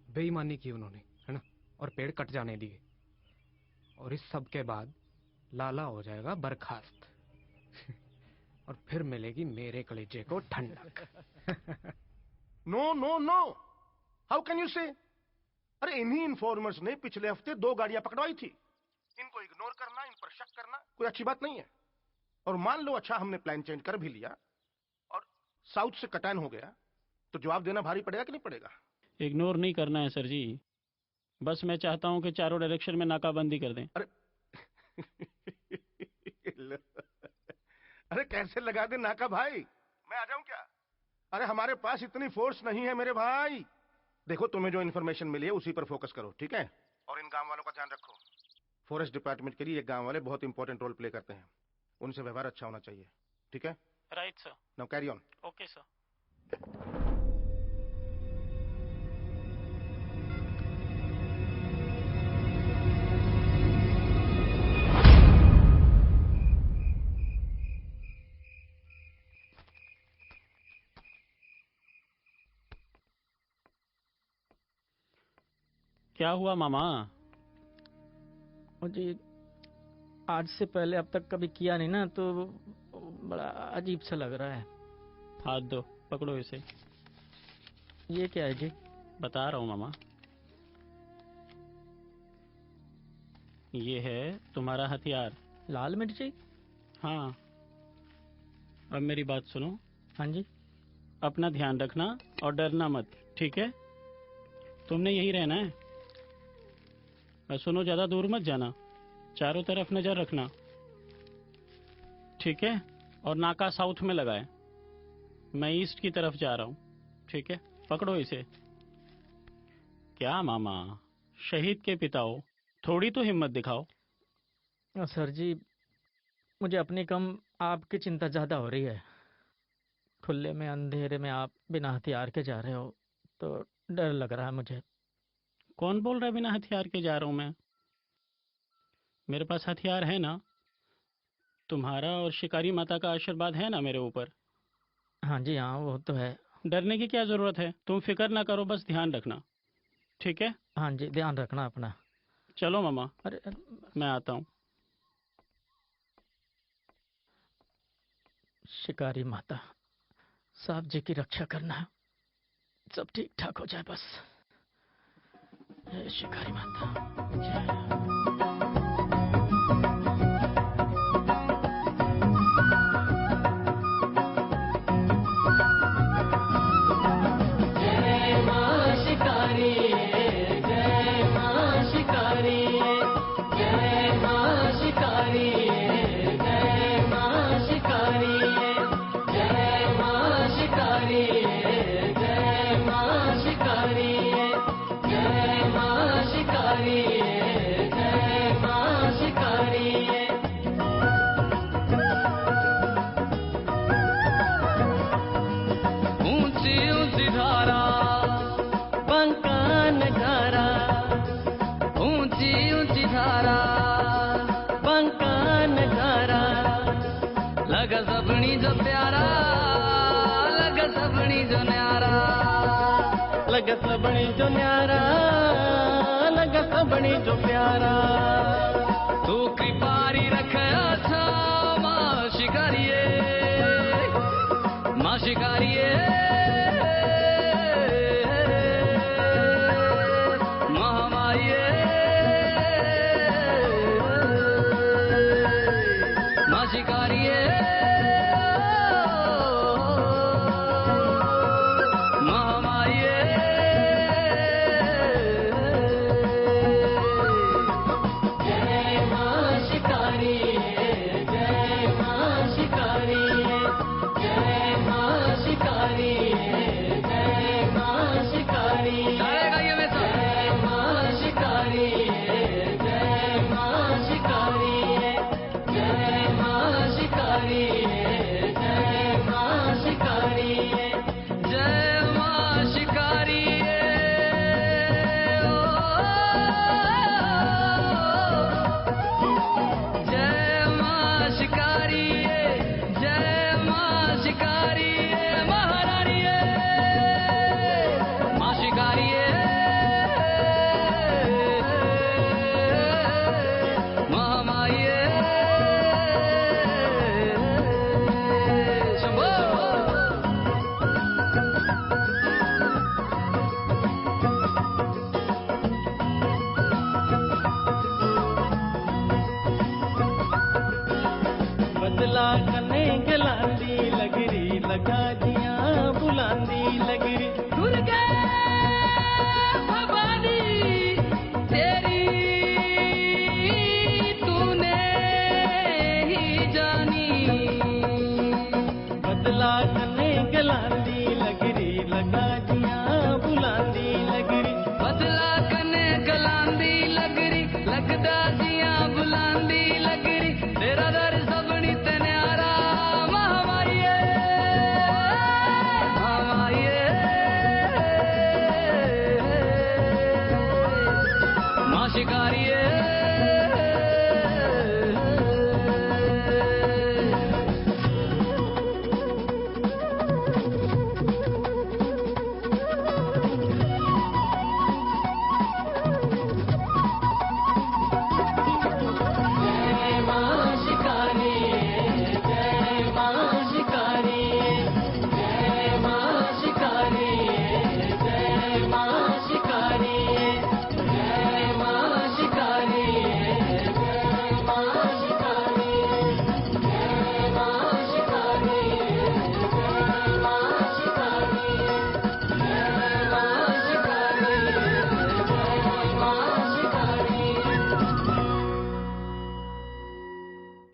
बेईमानी की उन्होंने, है ना? और पेड़ कट जाने दिए। और इस सब के बाद लाला हो जाएगा बर्खास्त और फिर मिलेगी मेरे कलेजे को ठंडक। No no no, how can you say? अरे इन्हीं इन्फॉर्मर्स ने पिछले हफ्ते 2 गाड़ियां पकड़वाई थी। इनको इग्नोर करना, इन पर शक करना कोई अच्छी बात नहीं है। और मान लो अच्छा हमने प्लान चेंज कर भी लिया और साउथ से कटान हो गया, तो जवाब देना भारी पड़ेगा कि नहीं पड़ेगा? इग्नोर नहीं करना है सर जी, बस मैं चाहता हूँ कि चारों डायरेक्शन में नाकाबंदी कर दें। अरे कैसे लगा दे नाका भाई, मैं आ जाऊं क्या? अरे हमारे पास इतनी फोर्स नहीं है मेरे भाई। देखो तुम्हें जो इन्फॉर्मेशन मिली है उसी पर फोकस करो, ठीक है? और इन गांव वालों का ध्यान रखो। फॉरेस्ट डिपार्टमेंट के लिए ये गांव वाले बहुत इंपॉर्टेंट रोल प्ले करते हैं, उनसे व्यवहार अच्छा होना चाहिए, ठीक है? Right sir. Now carry on. Okay sir. क्या हुआ मामा? मुझे आज से पहले अब तक कभी किया नहीं ना, तो बड़ा अजीब सा लग रहा है। हाथ दो, पकड़ो इसे। ये क्या है जी? बता रहा हूँ मामा। ये है तुम्हारा हथियार। लाल मिर्ची? हाँ। अब मेरी बात सुनो। हाँ जी। अपना ध्यान रखना और डरना मत, ठीक है? तुमने यही रहना है। और सुनो, ज्यादा दूर मत जाना, चारों तरफ नजर रखना, ठीक है? और नाका साउथ में लगाए, मैं ईस्ट की तरफ जा रहा हूँ, ठीक है? पकड़ो इसे। क्या मामा, शहीद के पिता हो, थोड़ी तो हिम्मत दिखाओ। सर जी, मुझे अपनी कम आपकी चिंता ज्यादा हो रही है। खुले में अंधेरे में आप बिना हथियार के जा रहे हो तो डर लग रहा है मुझे। कौन बोल रहा है बिना हथियार के जा रहा हूं मैं? मेरे पास हथियार है ना। तुम्हारा और शिकारी माता का आशीर्वाद है ना मेरे ऊपर। हाँ जी, हाँ वो तो है। डरने की क्या जरूरत है? तुम फिक्र ना करो, बस ध्यान रखना, ठीक है? हाँ जी, ध्यान रखना अपना। चलो मामा, अरे मैं आता हूँ। शिकारी माता, साहब जी की रक्षा करना, सब ठीक ठाक हो जाए बस। जय शिकारी माता, जय। लगत बणी जो न्यारा, लगत बणी जो प्यारा, तू कृपारी रखया था मां शिकारिये, मां शिकारिये, महामारिये, मां शिकारिये, जय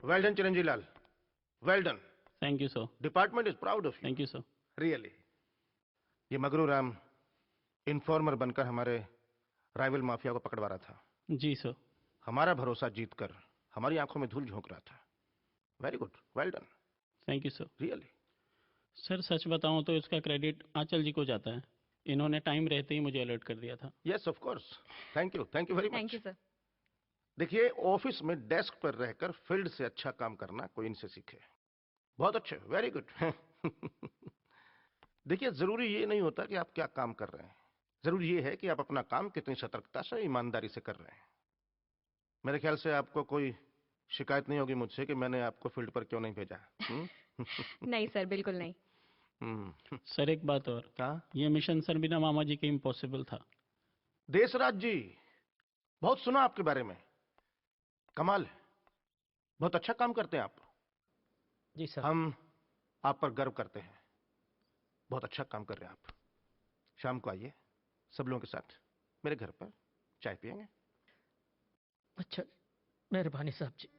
well done Chiranji Lal, well done. Thank you sir. Department is proud of you. Thank you sir. Really. ये मगरू राम इन्फॉर्मर बनकर हमारे राइवल माफिया को पकड़वा रहा था। जी सर। हमारा भरोसा जीतकर हमारी आंखों में धूल झोंक रहा था। Very good, well done. Thank you sir. Really. Sir सच बताऊं तो इसका क्रेडिट आंचल जी को जाता है। इन्होंने टाइम रहते ही मुझे अलर्ट कर दिया था। Yes of course. Thank you very much. Thank you sir. देखिए, ऑफिस में डेस्क पर रहकर फील्ड से अच्छा काम करना कोई इनसे सीखे। बहुत अच्छे, वेरी गुड। देखिए, जरूरी ये नहीं होता कि आप क्या काम कर रहे हैं, जरूरी ये है कि आप अपना काम कितनी सतर्कता से, ईमानदारी से कर रहे हैं। मेरे ख्याल से आपको कोई शिकायत नहीं होगी मुझसे कि मैंने आपको फील्ड पर क्यों नहीं भेजा। नहीं सर, बिल्कुल नहीं। सर एक बात और। ये मिशन सर बिना मामा जी के इम्पॉसिबल था। देसराज जी, बहुत सुना आपके बारे में, कमाल है, बहुत अच्छा काम करते हैं आप। जी सर। हम आप पर गर्व करते हैं, बहुत अच्छा काम कर रहे हैं आप। शाम को आइए सब लोगों के साथ मेरे घर पर चाय पियेंगे। अच्छा, मेहरबानी साहब जी।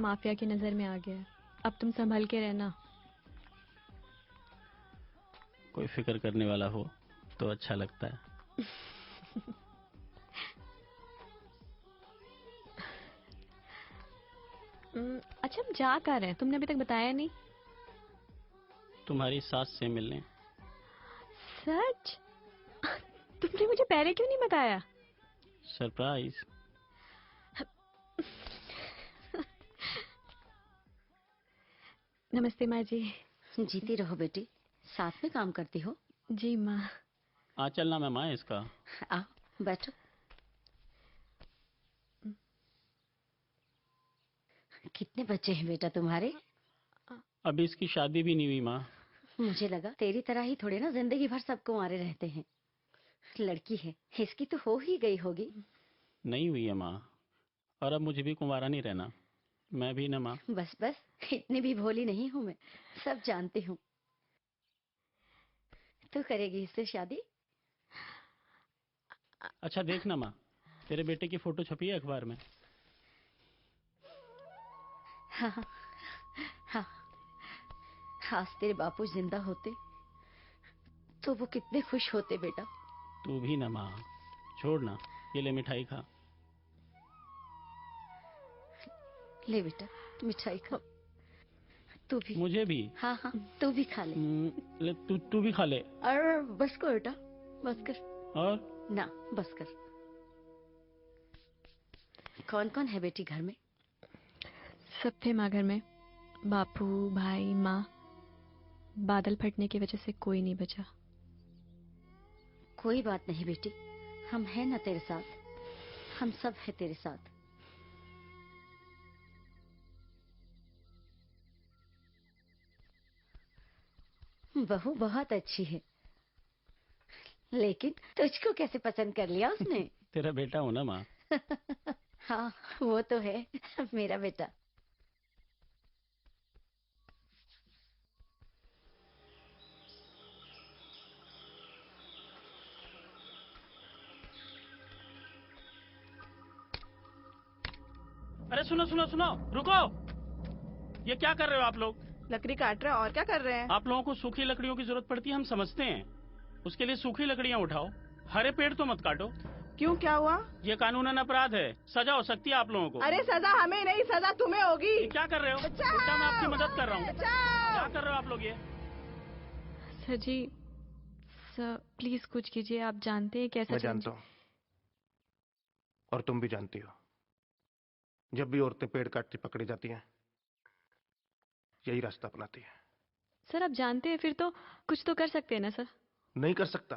माफिया की नजर में आ गया। अब तुम संभल के रहना। कोई फिक्र करने वाला हो तो अच्छा लगता है। अच्छा, हम जा कर रहे हैं, तुमने अभी तक बताया नहीं। तुम्हारी सास से मिलने। सच? तुमने मुझे पहले क्यों नहीं बताया? सरप्राइज। नमस्ते माँ जी। जीती रहो बेटी, साथ में काम करती हो। जी माँ। आ चलना मैं माँ इसका। आ बैठो। कितने बच्चे हैं बेटा तुम्हारे? अभी इसकी शादी भी नहीं हुई माँ। मुझे लगा तेरी तरह ही थोड़े ना जिंदगी भर सबको मारे रहते हैं। लड़की है, इसकी तो हो ही गई होगी। नहीं हुई है माँ, और अब मुझे भी कुंवारा नहीं रहना। मैं भी ना माँ। बस बस, इतनी भी भोली नहीं हूँ मैं, सब जानती हूँ। तू करेगी इससे शादी? अच्छा देखना माँ, तेरे बेटे की फोटो छपी है अखबार में। हाँ हाँ, आज तेरे बापू जिंदा होते तो वो कितने खुश होते बेटा। तू भी ना माँ, छोड़ ना, ये ले मिठाई खा। ले बेटा मिठाई खा। तू भी। मुझे भी। हाँ हाँ, तू भी खा ले। ले तू भी खा ले। अरे बस कर बेटा, बस कर। और ना बस कर। कौन कौन है बेटी घर में? सब थे माँ घर में, बापू, भाई, माँ, बादल फटने की वजह से कोई नहीं बचा। कोई बात नहीं बेटी, हम हैं ना तेरे साथ, हम सब हैं तेरे साथ। बहू बहुत अच्छी है, लेकिन तुझको कैसे पसंद कर लिया उसने? तेरा बेटा हूं ना माँ। हाँ वो तो है, मेरा बेटा। अरे सुनो सुनो सुनो, रुको। ये क्या कर रहे हो आप लोग? लकड़ी काट रहे हैं। और क्या कर रहे हैं? आप लोगों को सूखी लकड़ियों की जरूरत पड़ती है, हम समझते हैं। उसके लिए सूखी लकड़ियां उठाओ, हरे पेड़ तो मत काटो। क्यों, क्या हुआ? ये कानूनन अपराध है, सजा हो सकती है आप लोगों को। अरे सजा हमें नहीं, सजा तुम्हें होगी। ये क्या कर रहे हो? उल्टा मैं आपकी मदद कर रहा हूँ। क्या कर रहे हो आप लोग ये? सर जी, सर प्लीज कुछ कीजिए। आप जानते हैं कैसा मैं जानता हूँ, और तुम भी जानती हो, जब भी औरतें पेड़ काटती पकड़ी जाती हैं, यही रास्ता अपनाती है। सर आप जानते हैं, फिर तो कुछ तो कर सकते हैं ना सर? नहीं कर सकता,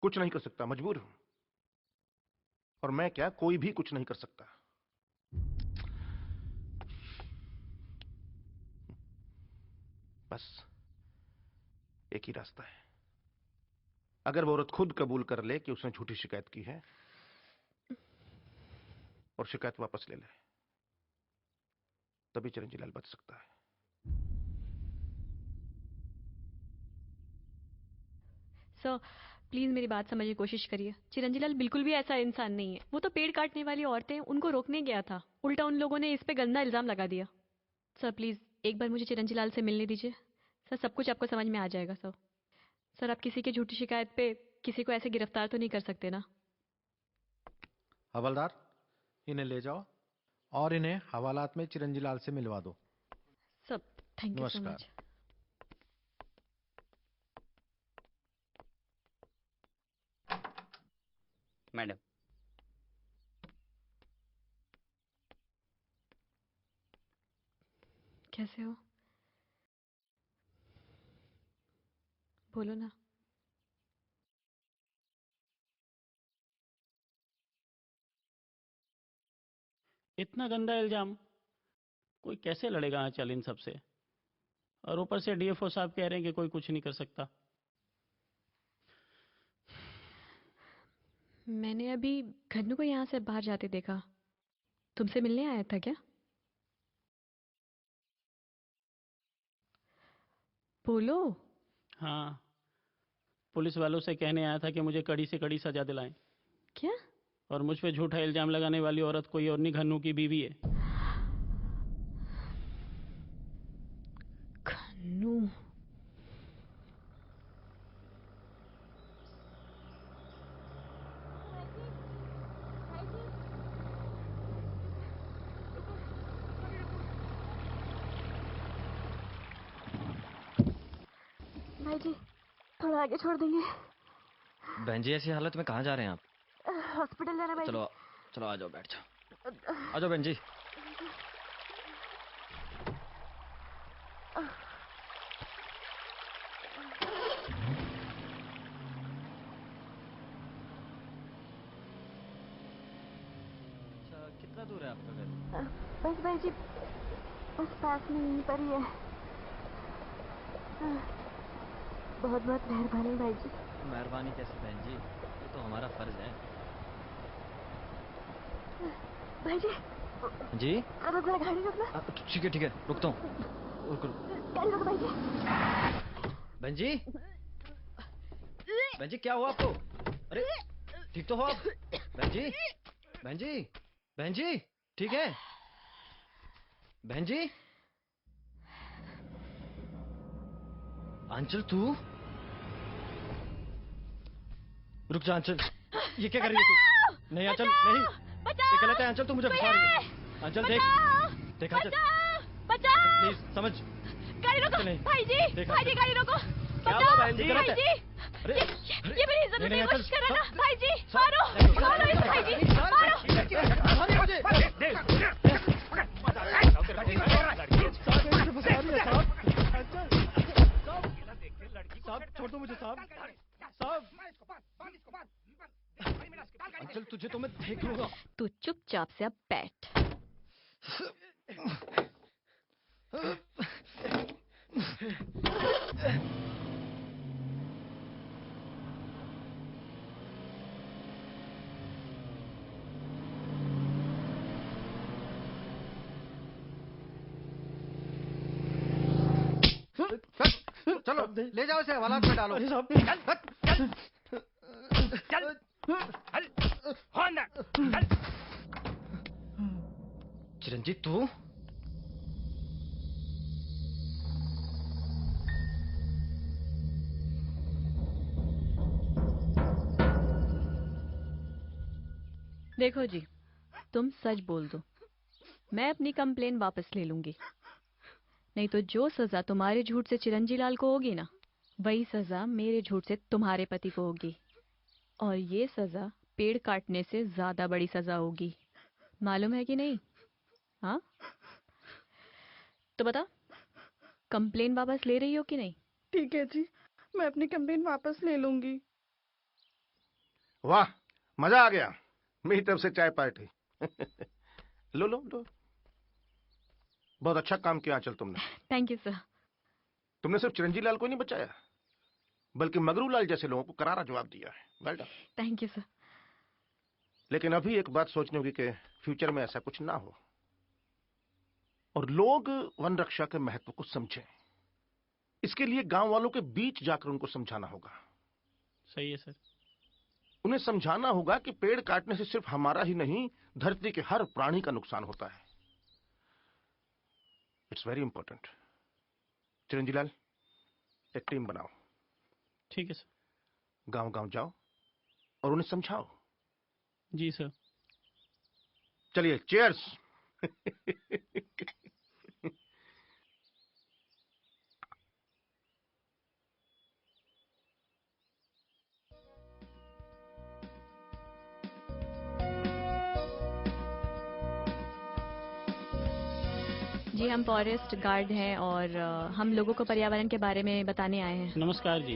कुछ नहीं कर सकता, मजबूर हूं। और मैं क्या, कोई भी कुछ नहीं कर सकता। बस एक ही रास्ता है। अगर वो औरत खुद कबूल कर ले कि उसने झूठी शिकायत की है और शिकायत वापस ले ले, तभी चिरंजीव लाल बच सकता है। सर प्लीज मेरी बात समझने की कोशिश करिए। चिरंजीव लाल बिल्कुल भी ऐसा इंसान नहीं है। वो तो पेड़ काटने वाली औरतें उनको रोकने गया था, उल्टा उन लोगों ने इस पे गंदा इल्जाम लगा दिया। सर प्लीज एक बार मुझे चिरंजीव लाल से मिलने दीजिए। सर सब कुछ आपको समझ में आ जाएगा। सर आप किसी की झूठी शिकायत पे किसी को ऐसे गिरफ्तार तो नहीं कर सकते ना? हवलदार, इन्हें ले जाओ और इन्हें हवालात में चिरंजीव लाल से मिलवा दो। सब thank you so much. Madam, कैसे हो? बोलो ना। इतना गंदा इल्जाम कोई कैसे लड़ेगा आंचल इन सब से? और ऊपर से डीएफओ साहब कह रहे हैं कि कोई कुछ नहीं कर सकता। मैंने अभी घन्नू को यहाँ से बाहर जाते देखा। तुमसे मिलने आया था क्या? बोलो। हाँ, पुलिस वालों से कहने आया था कि मुझे कड़ी से कड़ी सजा दिलाएं। क्या? और मुझ पे झूठा इल्जाम लगाने वाली औरत कोई और नहीं, घन्नू की बीवी है। घन्नू? भाई जी थोड़ा आगे छोड़ देंगे। बहन जी ऐसी हालत में कहाँ जा रहे हैं आप? हॉस्पिटल जाना भाई। चलो चलो आ जाओ, बैठ जाओ। आ जाओ बहन जी। अच्छा कितना दूर है आपका घर? बस भाई जी बस पास में यहीं पर ही है। बहुत बहुत मेहरबानी भाई जी। मेहरबानी कैसे बहन जी, ये तो हमारा फर्ज है। भाई जी। जी? जरा गाड़ी रोकना। ठीक है रुकता हूँ। रुक गाड़ी रोको भाई जी। बहन जी, बहन जी क्या हुआ आपको? अरे ठीक तो हो आप? बहन जी, बहन जी, बहन जी ठीक है? बहन जी? आंचल तू? रुक जा आंचल, ये क्या कर रही है तू? नहीं आंचल नहीं, ये गलत है आंचल, तू मुझे फंसा रही है। आंचल देख आंचल, प्लीज समझ। गाड़ी रोको भाई जी, भाई जी गाड़ी रोको। क्या बहन जी? भाई जी अरे ये मेरी इज्जत की कोशिश कर रहा ना। भाई जी मारो इस भाई जी, मारो। छोड़ दो मुझे साहब। साहब अंचल, तुझे तो मैं देख लूंगा। तू चुपचाप से अब बैठ। चलो ले जाओ इसे हवालात में डालो। चल हो अंदर चल। चिरंजीत तू? देखो जी, तुम सच बोल दो, मैं अपनी कंप्लेन वापस ले लूंगी। नहीं तो जो सजा तुम्हारे झूठ से चिरंजी लाल को होगी ना, वही सजा मेरे झूठ से तुम्हारे पति को होगी। और ये सजा पेड़ काटने से ज्यादा बड़ी सजा होगी, मालूम है कि नहीं? हाँ तो बता, कंप्लेन वापस ले रही हो कि नहीं? ठीक है जी, मैं अपनी कंप्लेन वापस ले लूंगी। वाह, मजा आ गया। मेरी तरफ से चाय पार्टी। लो लो लो। बहुत अच्छा काम किया आंचल तुमने। Thank you sir. तुमने सिर्फ चिरंजी लाल को नहीं बचाया, बल्कि मगरू लाल जैसे लोगों को करारा जवाब दिया है। Well done. Thank you sir. लेकिन अभी एक बात सोचनी होगी कि फ्यूचर में ऐसा कुछ ना हो और लोग वन रक्षा के महत्व को समझें। इसके लिए गांव वालों के बीच जाकर उनको समझाना होगा। सही है सर। उन्हें समझाना होगा कि पेड़ काटने से सिर्फ हमारा ही नहीं, धरती के हर प्राणी का नुकसान होता है। It's very important. Chiranji Lal, एक टीम बनाओ। ठीक है सर। गांव गांव जाओ और उन्हें समझाओ। जी सर। चलिए, चीयर्स। जी, हम फॉरेस्ट गार्ड हैं और हम लोगों को पर्यावरण के बारे में बताने आए हैं। नमस्कार जी।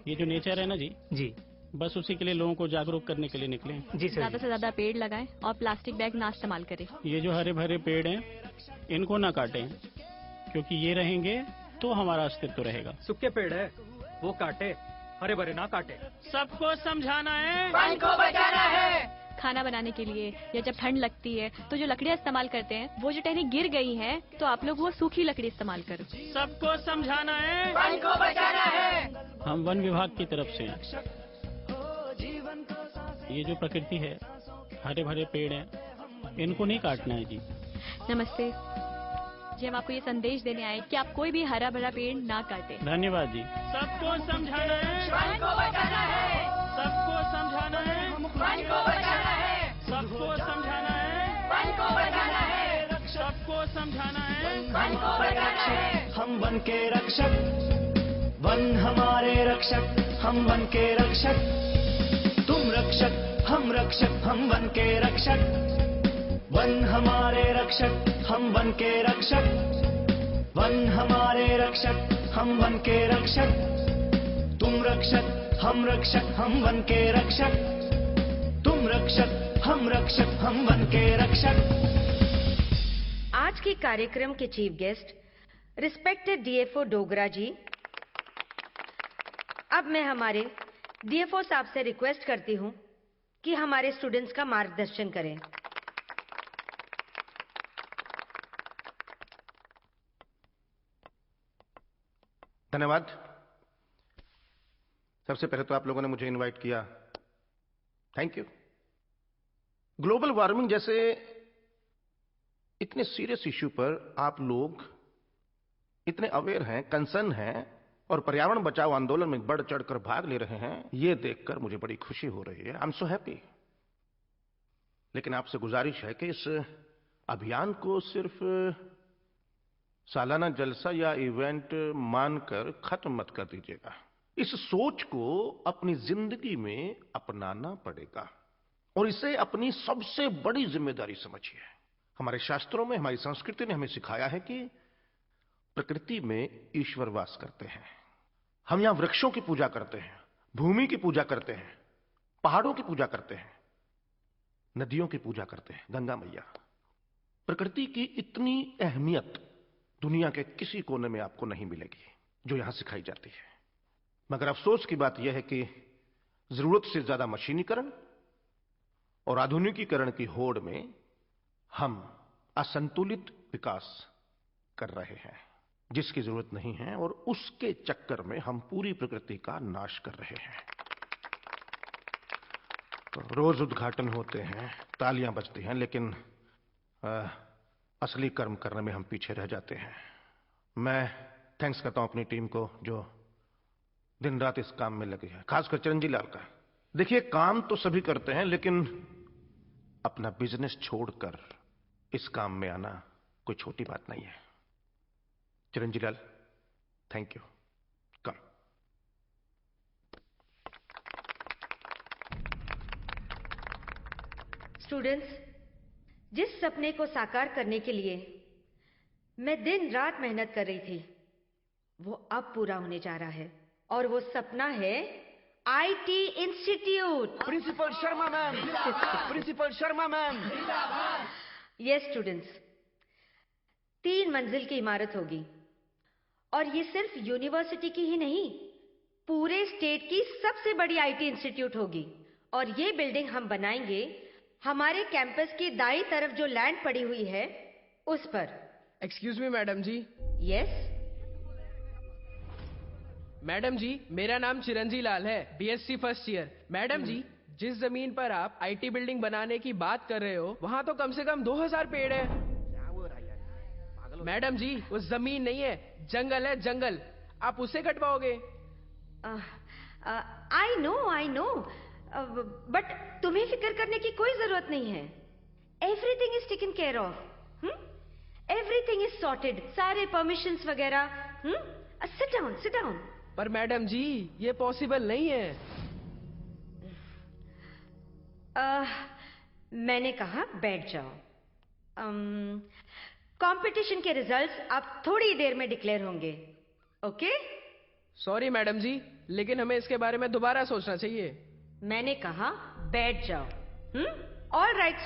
ये जो नेचर है ना जी, बस उसी के लिए लोगों को जागरूक करने के लिए निकले हैं। जी सर। ज्यादा से ज्यादा पेड़ लगाएं और प्लास्टिक बैग ना इस्तेमाल करें। ये जो हरे भरे पेड़ हैं, इनको ना काटें, क्योंकि ये रहेंगे तो हमारा अस्तित्व रहेगा। सूखे पेड़ है वो काटे, हरे भरे ना काटे। सबको समझाना है, वन को बचाना है। खाना बनाने के लिए या जब ठंड लगती है तो जो लकड़ियाँ इस्तेमाल करते हैं, वो जो टहनी गिर गई है तो आप लोग वो सूखी लकड़ी इस्तेमाल करो। सबको समझाना है, वन को बचाना है। हम वन विभाग की तरफ से हैं। ये जो प्रकृति है, हरे भरे पेड़ हैं, इनको नहीं काटना है जी। नमस्ते जी, हम आपको ये संदेश देने आए कि आप कोई भी हरा भरा पेड़ ना काटें। धन्यवाद जी। सबको समझाना है, वन को बचाना है। सबको समझाना है, वन को बचाना है। सबको समझाना है, वन को बचाना है। सबको समझाना है, वन को बचाना है। हम वन के रक्षक, वन हमारे रक्षक, हम वन के रक्षक। तुम रक्षक, हम रक्षक, हम वन के रक्षक। वन हमारे रक्षक, हम वन के रक्षक। वन हमारे रक्षक, हम वन के रक्षक। तुम रक्षक, हम रक्षक, हम वन के रक्षक। तुम रक्षक, हम रक्षक, हम वन के रक्षक। आज के कार्यक्रम के chief guest respected DFO Dogra ji. अब मैं हमारे डीएफओ साहब से रिक्वेस्ट करती हूं कि हमारे स्टूडेंट्स का मार्गदर्शन करें। धन्यवाद। सबसे पहले तो आप लोगों ने मुझे इनवाइट किया, थैंक यू। ग्लोबल वार्मिंग जैसे इतने सीरियस इश्यू पर आप लोग इतने अवेयर हैं, कंसर्न हैं और पर्यावरण बचाओ आंदोलन में बढ़ चढ़कर भाग ले रहे हैं, ये देखकर मुझे बड़ी खुशी हो रही है। I am so happy. लेकिन आपसे गुजारिश है कि इस अभियान को सिर्फ सालाना जलसा या इवेंट मानकर खत्म मत कर दीजिएगा। इस सोच को अपनी जिंदगी में अपनाना पड़ेगा और इसे अपनी सबसे बड़ी जिम्मेदारी समझिए। हमारे शास्त्रों में, हमारी संस्कृति ने हमें सिखाया है कि प्रकृति में ईश्वर वास करते हैं। हम यहां वृक्षों की पूजा करते हैं, भूमि की पूजा करते हैं, पहाड़ों की पूजा करते हैं, नदियों की पूजा करते हैं, गंगा मैया। प्रकृति की इतनी अहमियत दुनिया के किसी कोने में आपको नहीं मिलेगी जो यहां सिखाई जाती है। मगर अफसोस की बात यह है कि जरूरत से ज्यादा मशीनीकरण और आधुनिकीकरण की होड़ में हम असंतुलित विकास कर रहे हैं, जिसकी जरूरत नहीं है, और उसके चक्कर में हम पूरी प्रकृति का नाश कर रहे हैं। तो रोज उद्घाटन होते हैं, तालियां बजती हैं, लेकिन असली कर्म करने में हम पीछे रह जाते हैं। मैं थैंक्स करता हूं अपनी टीम को जो दिन रात इस काम में लगी है, खासकर चिरंजीवी लाल का। देखिए, काम तो सभी करते हैं, लेकिन अपना बिजनेस छोड़कर इस काम में आना कोई छोटी बात नहीं है। चिरंजीवी लाल, थैंक यू। कम। स्टूडेंट्स, जिस सपने को साकार करने के लिए मैं दिन रात मेहनत कर रही थी, वो अब पूरा होने जा रहा है, और वो सपना है IT institute. Principal Sharma ma'am, principal Sharma ma'am. Yes students, 3 मंजिल की इमारत होगी, और ये सिर्फ यूनिवर्सिटी की ही नहीं, पूरे स्टेट की सबसे बड़ी आईटी इंस्टीट्यूट होगी। और ये बिल्डिंग हम बनाएंगे हमारे कैंपस की दाईं तरफ जो लैंड पड़ी हुई है उस पर। एक्सक्यूज मी मैडम जी। यस मैडम जी, मेरा नाम चिरंजीवी लाल है, बीएससी फर्स्ट ईयर। मैडम जी, जिस जमीन पर आप आईटी बिल्डिंग बनाने की बात कर रहे हो, वहाँ तो कम से कम 2000 पेड़ है। मैडम जी, वो जमीन नहीं है, जंगल है, जंगल। आप उसे कटवाओगे? आई नो, बट तुम्हें फिक्र करने की कोई जरूरत नहीं है। Everything is taken care of, everything is sorted, सारे परमिशंस वगैरह। Sit down, sit down. पर मैडम जी, ये पॉसिबल नहीं है। मैंने कहा बैठ जाओ। कंपटीशन के रिजल्ट्स अब थोड़ी देर में डिक्लेयर होंगे, ओके? सॉरी मैडम जी, लेकिन हमें इसके बारे में दोबारा सोचना चाहिए। मैंने कहा बैठ जाओ। ऑल राइट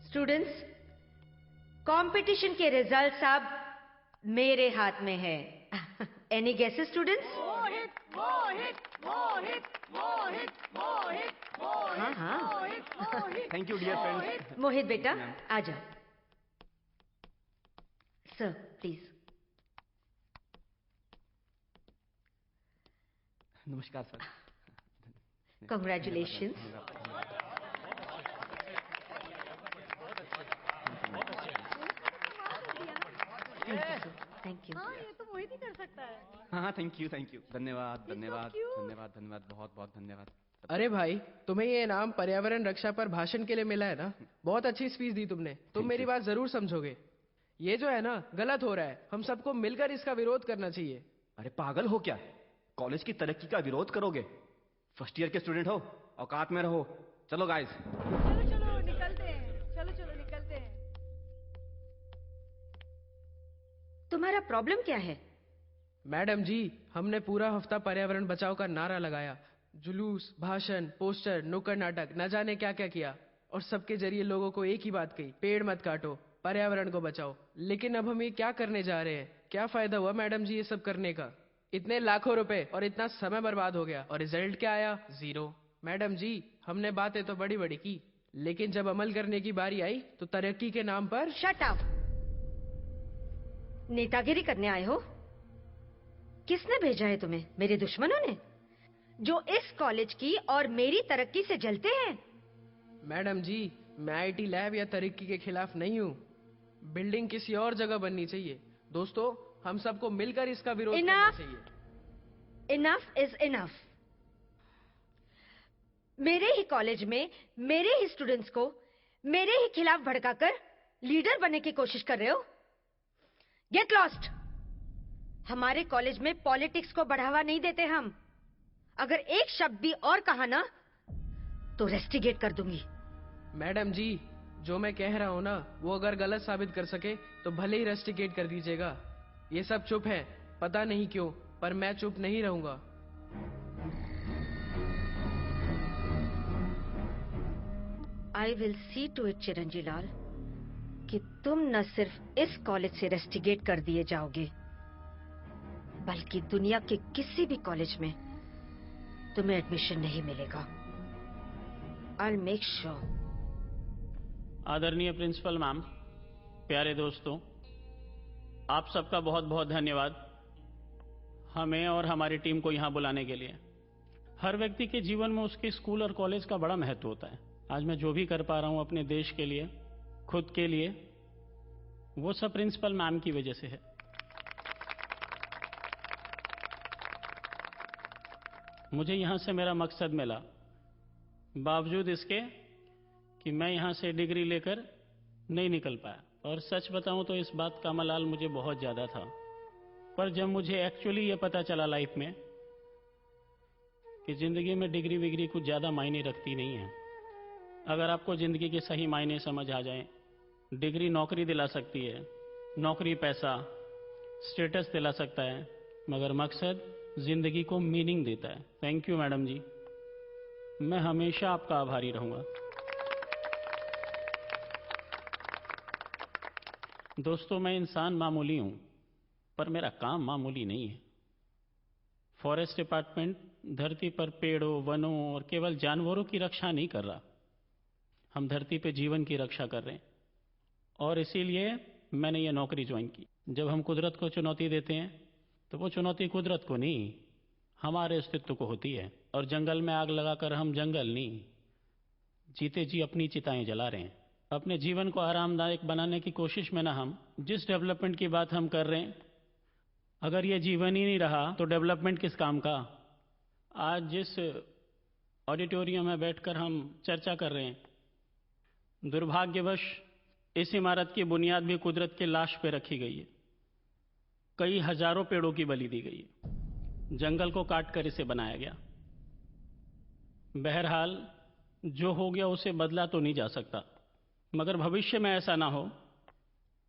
स्टूडेंट्स, कंपटीशन के रिजल्ट्स अब मेरे हाथ में है। Any guesses students? हाँ। Thank you dear friends. Mohit बेटा, आ जाओ। Sir please. नमस्कार सर। Congratulations. Thank you. हाँ, ये तो मोहित ही कर सकता है। हाँ, थैंक यू, धन्यवाद, धन्यवाद, धन्यवाद, धन्यवाद, बहुत बहुत धन्यवाद। अरे भाई, तुम्हें ये इनाम पर्यावरण रक्षा पर भाषण के लिए मिला है ना? बहुत अच्छी स्पीच दी तुमने। तुम मेरी बात जरूर समझोगे। ये जो है ना, गलत हो रहा है। हम सबको मिलकर इसका विरोध करना चाहिए। अरे पागल हो क्या? कॉलेज की तरक्की का विरोध करोगे? फर्स्ट ईयर के स्टूडेंट हो, औकात में रहो। चलो गाइस, चलो निकलते हैं, चलो निकलते हैं। तुम्हारा प्रॉब्लम क्या है? मैडम जी, हमने पूरा हफ्ता पर्यावरण बचाओ का नारा लगाया, जुलूस, भाषण, पोस्टर, नुक्कड़ नाटक, न जाने क्या क्या किया, और सबके जरिए लोगों को एक ही बात कही, पेड़ मत काटो, पर्यावरण को बचाओ। लेकिन अब हम ये क्या करने जा रहे हैं? क्या फायदा हुआ मैडम जी ये सब करने का? इतने लाखों रुपए और इतना समय बर्बाद हो गया, और रिजल्ट क्या आया? 0। मैडम जी, हमने बातें तो बड़ी बड़ी की, लेकिन जब अमल करने की बारी आई तो तरक्की के नाम पर। Shut up! नेतागिरी करने आए हो? किसने भेजा है तुम्हें? मेरे दुश्मनों ने, जो इस कॉलेज की और मेरी तरक्की से जलते हैं? मैडम जी, मैं आईटी लैब या तरक्की के खिलाफ नहीं हूँ। बिल्डिंग किसी और जगह बननी चाहिए। दोस्तों, हम सबको मिलकर इसका विरोध करना चाहिए। Enough is enough. मेरे ही कॉलेज में मेरे ही स्टूडेंट्स को मेरे ही खिलाफ भड़काकर लीडर बनने की कोशिश कर रहे हो? Get lost. हमारे कॉलेज में पॉलिटिक्स को बढ़ावा नहीं देते हम। अगर एक शब्द भी और कहा ना तो रेस्टिगेट कर दूंगी। मैडम जी, जो मैं कह रहा हूं ना, वो अगर गलत साबित कर सके तो भले ही रेस्टिगेट कर दीजिएगा। ये सब चुप हैं, पता नहीं क्यों, पर मैं चुप नहीं रहूंगा। I will see to it Chiranji Lal कि तुम न सिर्फ इस कॉलेज से रेस्टिगेट कर दिए जाओगे, बल्कि दुनिया के किसी भी कॉलेज में तुम्हें एडमिशन नहीं मिलेगा। I will make sure. आदरणीय प्रिंसिपल मैम, प्यारे दोस्तों, आप सबका बहुत बहुत धन्यवाद हमें और हमारी टीम को यहाँ बुलाने के लिए। हर व्यक्ति के जीवन में उसके स्कूल और कॉलेज का बड़ा महत्व होता है। आज मैं जो भी कर पा रहा हूँ अपने देश के लिए, खुद के लिए, वो सब प्रिंसिपल मैम की वजह से है। मुझे यहाँ से मेरा मकसद मिला, बावजूद इसके कि मैं यहाँ से डिग्री लेकर नहीं निकल पाया। और सच बताऊं तो इस बात का मलाल मुझे बहुत ज्यादा था। पर जब मुझे एक्चुअली ये पता चला लाइफ में कि जिंदगी में डिग्री विग्री कुछ ज्यादा मायने रखती नहीं है। अगर आपको जिंदगी के सही मायने समझ आ जाए, डिग्री नौकरी दिला सकती है, नौकरी पैसा स्टेटस दिला सकता है, मगर मकसद जिंदगी को मीनिंग देता है। थैंक यू मैडम जी, मैं हमेशा आपका आभारी रहूंगा। दोस्तों, मैं इंसान मामूली हूं, पर मेरा काम मामूली नहीं है। फॉरेस्ट डिपार्टमेंट धरती पर पेड़ों, वनों और केवल जानवरों की रक्षा नहीं कर रहा, हम धरती पे जीवन की रक्षा कर रहे हैं। और इसीलिए मैंने ये नौकरी ज्वाइन की। जब हम कुदरत को चुनौती देते हैं तो वो चुनौती कुदरत को नहीं, हमारे अस्तित्व को होती है। और जंगल में आग लगाकर हम जंगल नहीं, जीते जी अपनी चिताएं जला रहे हैं। अपने जीवन को आरामदायक बनाने की कोशिश में ना हम जिस डेवलपमेंट की बात हम कर रहे हैं, अगर ये जीवन ही नहीं रहा तो डेवलपमेंट किस काम का। आज जिस ऑडिटोरियम में बैठकर हम चर्चा कर रहे हैं, दुर्भाग्यवश इस इमारत की बुनियाद भी कुदरत के लाश पे रखी गई है। कई हजारों पेड़ों की बलि दी गई है, जंगल को काटकर इसे बनाया गया। बहरहाल जो हो गया उसे बदला तो नहीं जा सकता, मगर भविष्य में ऐसा ना हो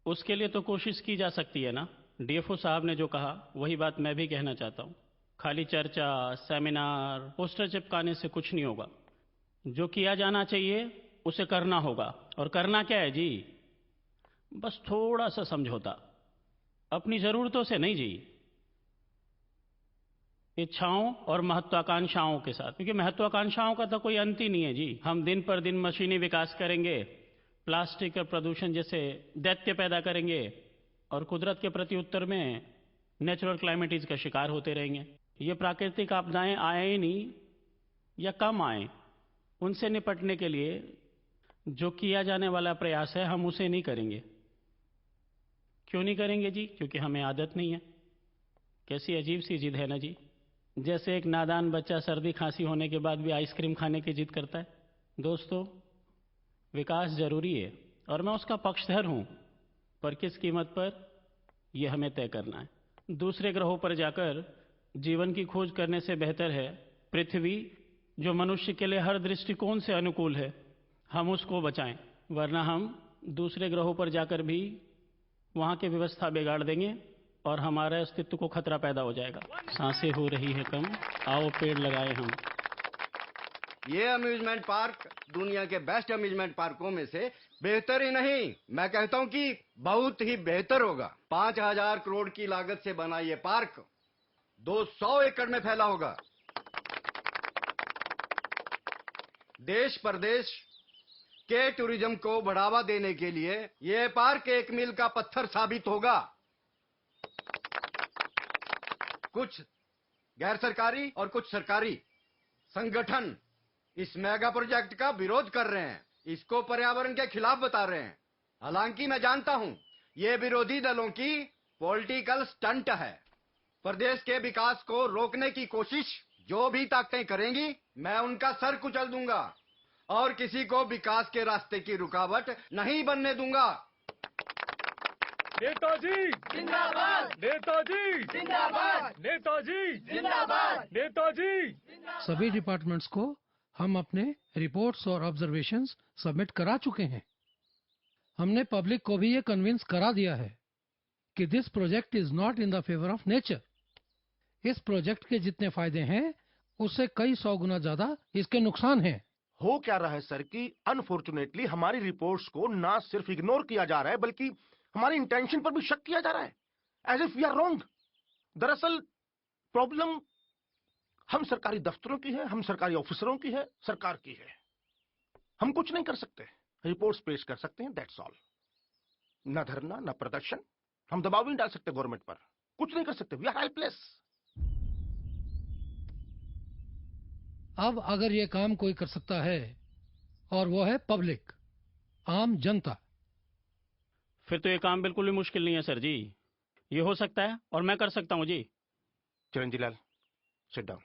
उसके लिए तो कोशिश की जा सकती है ना। डीएफओ साहब ने जो कहा वही बात मैं भी कहना चाहता हूं। खाली चर्चा, सेमिनार, पोस्टर चिपकाने से कुछ नहीं होगा। जो किया जाना चाहिए उसे करना होगा। और करना क्या है जी? बस थोड़ा सा समझौता, अपनी जरूरतों से नहीं जी, इच्छाओं और महत्वाकांक्षाओं के साथ। क्योंकि महत्वाकांक्षाओं का तो कोई अंत ही नहीं है जी। हम दिन पर दिन मशीनी विकास करेंगे, प्लास्टिक और प्रदूषण जैसे दैत्य पैदा करेंगे, और कुदरत के प्रति उत्तर में नेचुरल क्लाइमेटीज का शिकार होते रहेंगे। ये प्राकृतिक आपदाएं आए ही नहीं या कम आए, उनसे निपटने के लिए जो किया जाने वाला प्रयास है हम उसे नहीं करेंगे। क्यों नहीं करेंगे जी? क्योंकि हमें आदत नहीं है। कैसी अजीब सी जिद है ना जी। जैसे एक नादान बच्चा सर्दी खांसी होने के बाद भी आइसक्रीम खाने की जिद करता है। दोस्तों, विकास जरूरी है और मैं उसका पक्षधर हूं, पर किस कीमत पर यह हमें तय करना है। दूसरे ग्रहों पर जाकर जीवन की खोज करने से बेहतर है पृथ्वी, जो मनुष्य के लिए हर दृष्टिकोण से अनुकूल है, हम उसको बचाएं। वरना हम दूसरे ग्रहों पर जाकर भी वहां की व्यवस्था बिगाड़ देंगे और हमारे अस्तित्व को खतरा पैदा हो जाएगा। सांसें हो रही है कम, आओ पेड़ लगाए हम। ये अम्यूजमेंट पार्क दुनिया के बेस्ट अम्यूजमेंट पार्कों में से बेहतर ही नहीं, मैं कहता हूँ कि बहुत ही बेहतर होगा। 5000 करोड़ की लागत से बना ये पार्क 200 एकड़ में फैला होगा। देश प्रदेश के टूरिज्म को बढ़ावा देने के लिए ये पार्क एक मील का पत्थर साबित होगा। कुछ गैर सरकारी और कुछ सरकारी संगठन इस मेगा प्रोजेक्ट का विरोध कर रहे हैं, इसको पर्यावरण के खिलाफ बता रहे हैं। हालांकि मैं जानता हूं ये विरोधी दलों की पॉलिटिकल स्टंट है। प्रदेश के विकास को रोकने की कोशिश जो भी ताकतें करेंगी, मैं उनका सर कुचल दूंगा और किसी को विकास के रास्ते की रुकावट नहीं बनने दूंगा। नेताजी जिंदाबाद, नेताजी जिंदाबाद, नेताजी जिंदाबाद, नेताजी। सभी डिपार्टमेंट्स को हम अपने रिपोर्ट्स और ऑब्जर्वेशंस सबमिट करा चुके हैं। हमने पब्लिक को भी ये कन्विंस करा दिया है कि this project is not in the favour of nature. इस प्रोजेक्ट के जितने फायदे हैं उससे कई 100 गुना ज्यादा इसके नुकसान हैं। हो क्या रहा है सर कि अनफॉर्चुनेटली हमारी रिपोर्ट्स को ना सिर्फ इग्नोर किया जा रहा है बल्कि हमारी इंटेंशन पर भी शक किया जा रहा है, as if we are wrong. दरअसल प्रॉब्लम हम सरकारी दफ्तरों की है, हम सरकारी ऑफिसरों की है, सरकार की है। हम कुछ नहीं कर सकते, रिपोर्ट्स पेश कर सकते हैं, दैट्स ऑल। ना धरना ना प्रदर्शन, हम दबाव नहीं डाल सकते गवर्नमेंट पर, कुछ नहीं कर सकते, वी आर हेल्पलेस। अब अगर ये काम कोई कर सकता है और वो है पब्लिक, आम जनता, फिर तो ये काम बिल्कुल भी मुश्किल नहीं है सर जी। ये हो सकता है और मैं कर सकता हूँ जी। चिरंजीव लाल, सिट डाउन।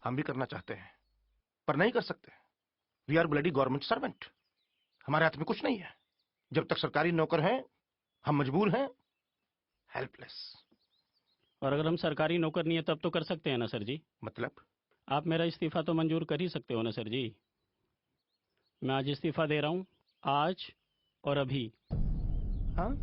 हम भी करना चाहते हैं पर नहीं कर सकते। We are bloody government servant, हमारे हाथ में कुछ नहीं है। जब तक सरकारी नौकर हैं हम मजबूर हैं, हेल्पलेस। और अगर हम सरकारी नौकर नहीं है तब तो कर सकते हैं ना सर जी? मतलब? आप मेरा इस्तीफा तो मंजूर कर ही सकते हो ना सर जी? मैं आज इस्तीफा दे रहा हूँ, आज और अभी। हाँ?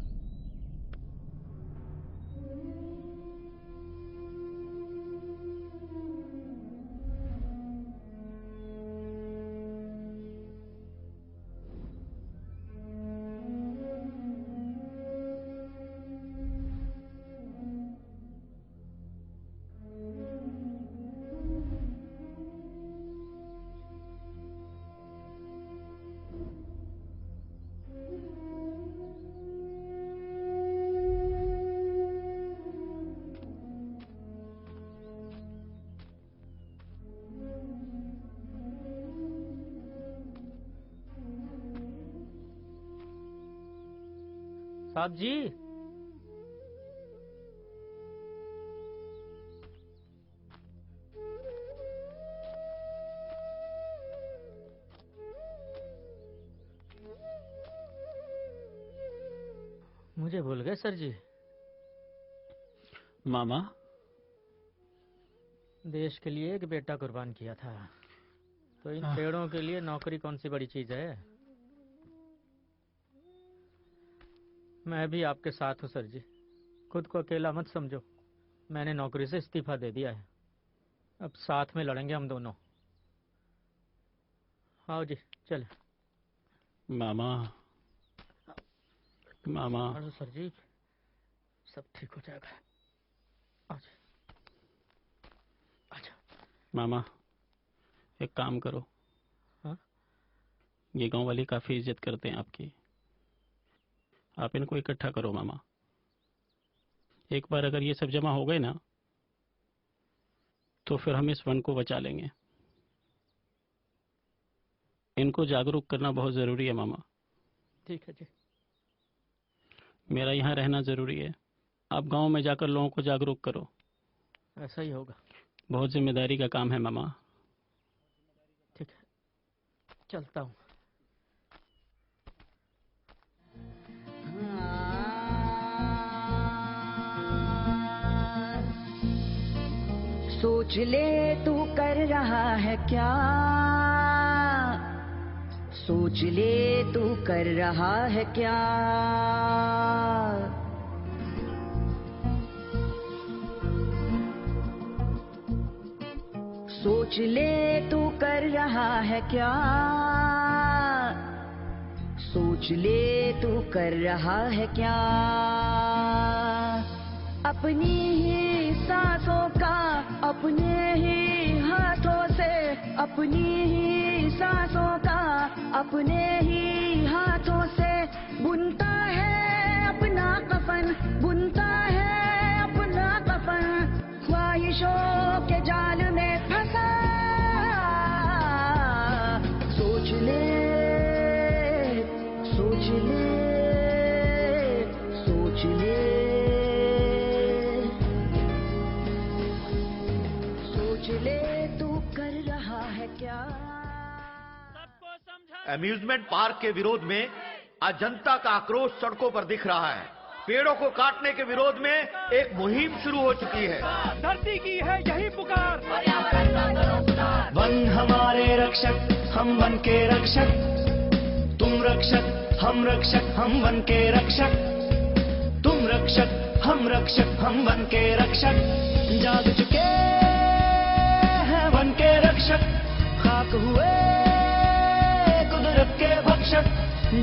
साहब जी, मुझे भूल गए सर जी। मामा, देश के लिए एक बेटा कुर्बान किया था, तो इन पेड़ों के लिए नौकरी कौन सी बड़ी चीज है। मैं भी आपके साथ हूँ सर जी, खुद को अकेला मत समझो। मैंने नौकरी से इस्तीफा दे दिया है, अब साथ में लड़ेंगे हम दोनों। आओ जी चले। मामा, मामा। अरे सर जी, सब ठीक हो जाएगा। अच्छा मामा, एक काम करो। हाँ? ये गांव वाले काफी इज्जत करते हैं आपकी, आप इनको इकट्ठा करो मामा। एक बार अगर ये सब जमा हो गए ना तो फिर हम इस वन को बचा लेंगे। इनको जागरूक करना बहुत जरूरी है मामा। ठीक है जी। मेरा यहाँ रहना जरूरी है, आप गांव में जाकर लोगों को जागरूक करो। ऐसा ही होगा। बहुत जिम्मेदारी का काम है मामा। ठीक है, चलता हूँ। सोच ले तू कर रहा है क्या, सोच ले तू कर रहा है क्या। सोच ले तू कर रहा है क्या, सोच ले तू कर रहा है क्या। अपनी ही सांसों का अपने ही हाथों से, अपनी ही सांसों का अपने ही हाथों से बुनता है अपना कफन, बुनता है अपना कफन। ख्वाहिशों के जाल में फंसा, सोच ले, सोच ले, सोच ले, तू कर रहा है क्या। अम्यूजमेंट पार्क के विरोध में आज जनता का आक्रोश सड़कों पर दिख रहा है। पेड़ों को काटने के विरोध में एक मुहिम शुरू हो चुकी है। धरती की है यही पुकार, वन हमारे रक्षक, हम वन के रक्षक। तुम रक्षक, हम रक्षक हम वन के रक्षक, तुम रक्षक हम वन के रक्षक। जाग चुके हैं वन के रक्षक, खाक हुए कुदरत के भक्षक।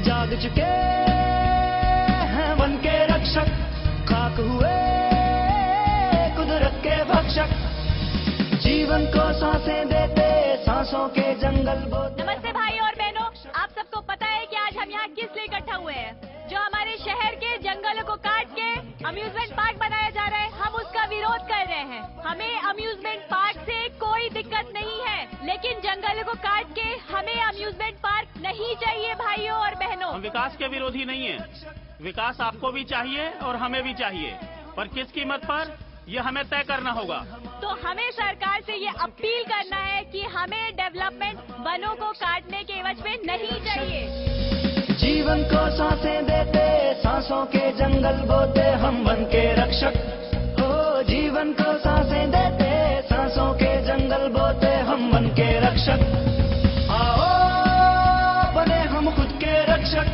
जाग चुके हैं वन के रक्षक, खाक हुए कुदरत के भक्षक। जीवन को सांसें देते सांसों के जंगल बोते। नमस्ते भाई और बहनों, आप सबको पता है कि आज हम यहाँ किस लिए इकट्ठा हुए हैं? जो हमारे शहर के जंगलों को काट के अम्यूजमेंट पार्क बनाया जा रहा है, हम उसका विरोध कर रहे हैं। हमें अम्यूजमेंट पार्क से कोई दिक्कत नहीं है, लेकिन जंगलों को काट के हमें अम्यूजमेंट पार्क नहीं चाहिए भाइयों और बहनों। हम विकास के विरोधी नहीं है, विकास आपको भी चाहिए और हमें भी चाहिए, पर किस कीमत पर ये हमें तय करना होगा। तो हमें सरकार से ये अपील करना है कि हमें डेवलपमेंट वनों को काटने के एवज में नहीं चाहिए। जीवन को सांसें देते सांसों के जंगल बोते, हम वन के रक्षक। हो जीवन को सांसें देते सांसों के जंगल बोते, हम वन के रक्षक। आओ बने हम खुद के रक्षक,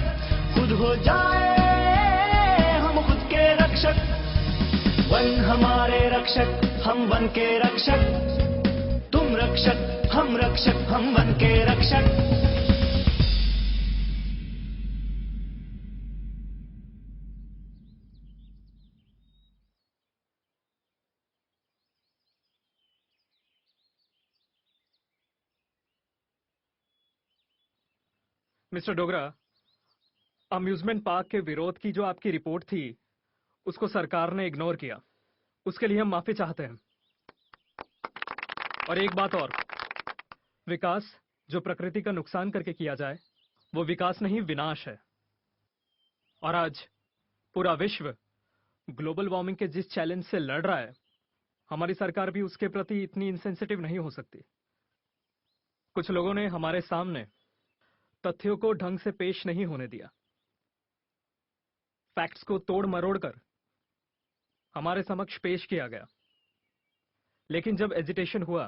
खुद हो जाए हम खुद के रक्षक। वन हमारे रक्षक, हम वन के रक्षक, तुम रक्षक हम वन के रक्षक। मिस्टर डोगरा, अम्यूजमेंट पार्क के विरोध की जो आपकी रिपोर्ट थी उसको सरकार ने इग्नोर किया, उसके लिए हम माफी चाहते हैं। और एक बात और, विकास जो प्रकृति का नुकसान करके किया जाए वो विकास नहीं विनाश है। और आज पूरा विश्व ग्लोबल वार्मिंग के जिस चैलेंज से लड़ रहा है, हमारी सरकार भी उसके प्रति इतनी इनसेंसिटिव नहीं हो सकती। कुछ लोगों ने हमारे सामने तथ्यों को ढंग से पेश नहीं होने दिया, फैक्ट्स को तोड़ मरोड़ कर हमारे समक्ष पेश किया गया। लेकिन जब एजिटेशन हुआ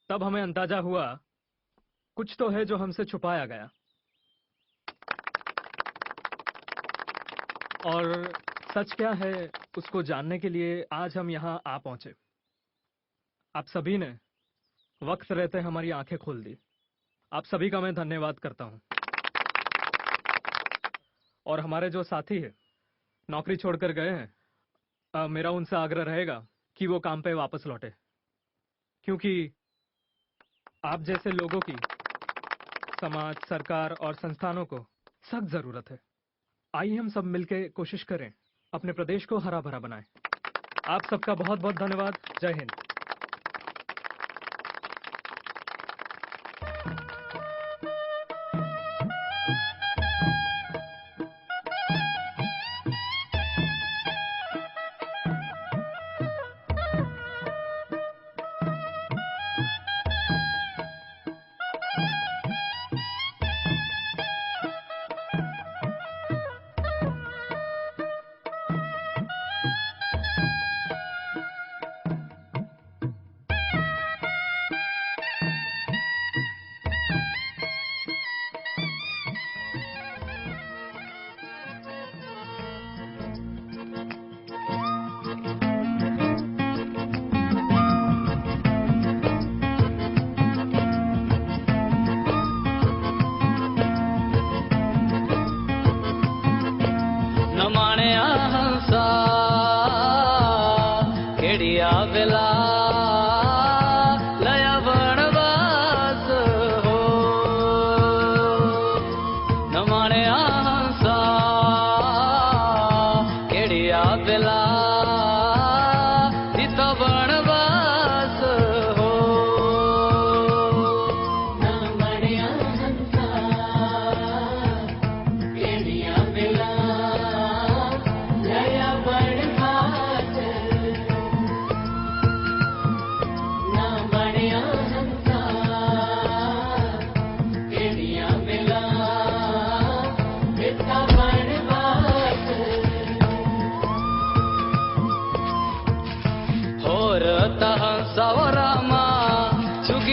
तब हमें अंदाजा हुआ कुछ तो है जो हमसे छुपाया गया। और सच क्या है उसको जानने के लिए आज हम यहां आ पहुंचे। आप सभी ने वक्त रहते हमारी आंखें खोल दी, आप सभी का मैं धन्यवाद करता हूं। और हमारे जो साथी है नौकरी छोड़कर गए हैं, मेरा उनसे आग्रह रहेगा कि वो काम पे वापस लौटे, क्योंकि आप जैसे लोगों की समाज, सरकार और संस्थानों को सख्त जरूरत है। आइए हम सब मिलकर कोशिश करें अपने प्रदेश को हरा भरा बनाएं। आप सबका बहुत बहुत धन्यवाद। जय हिंद।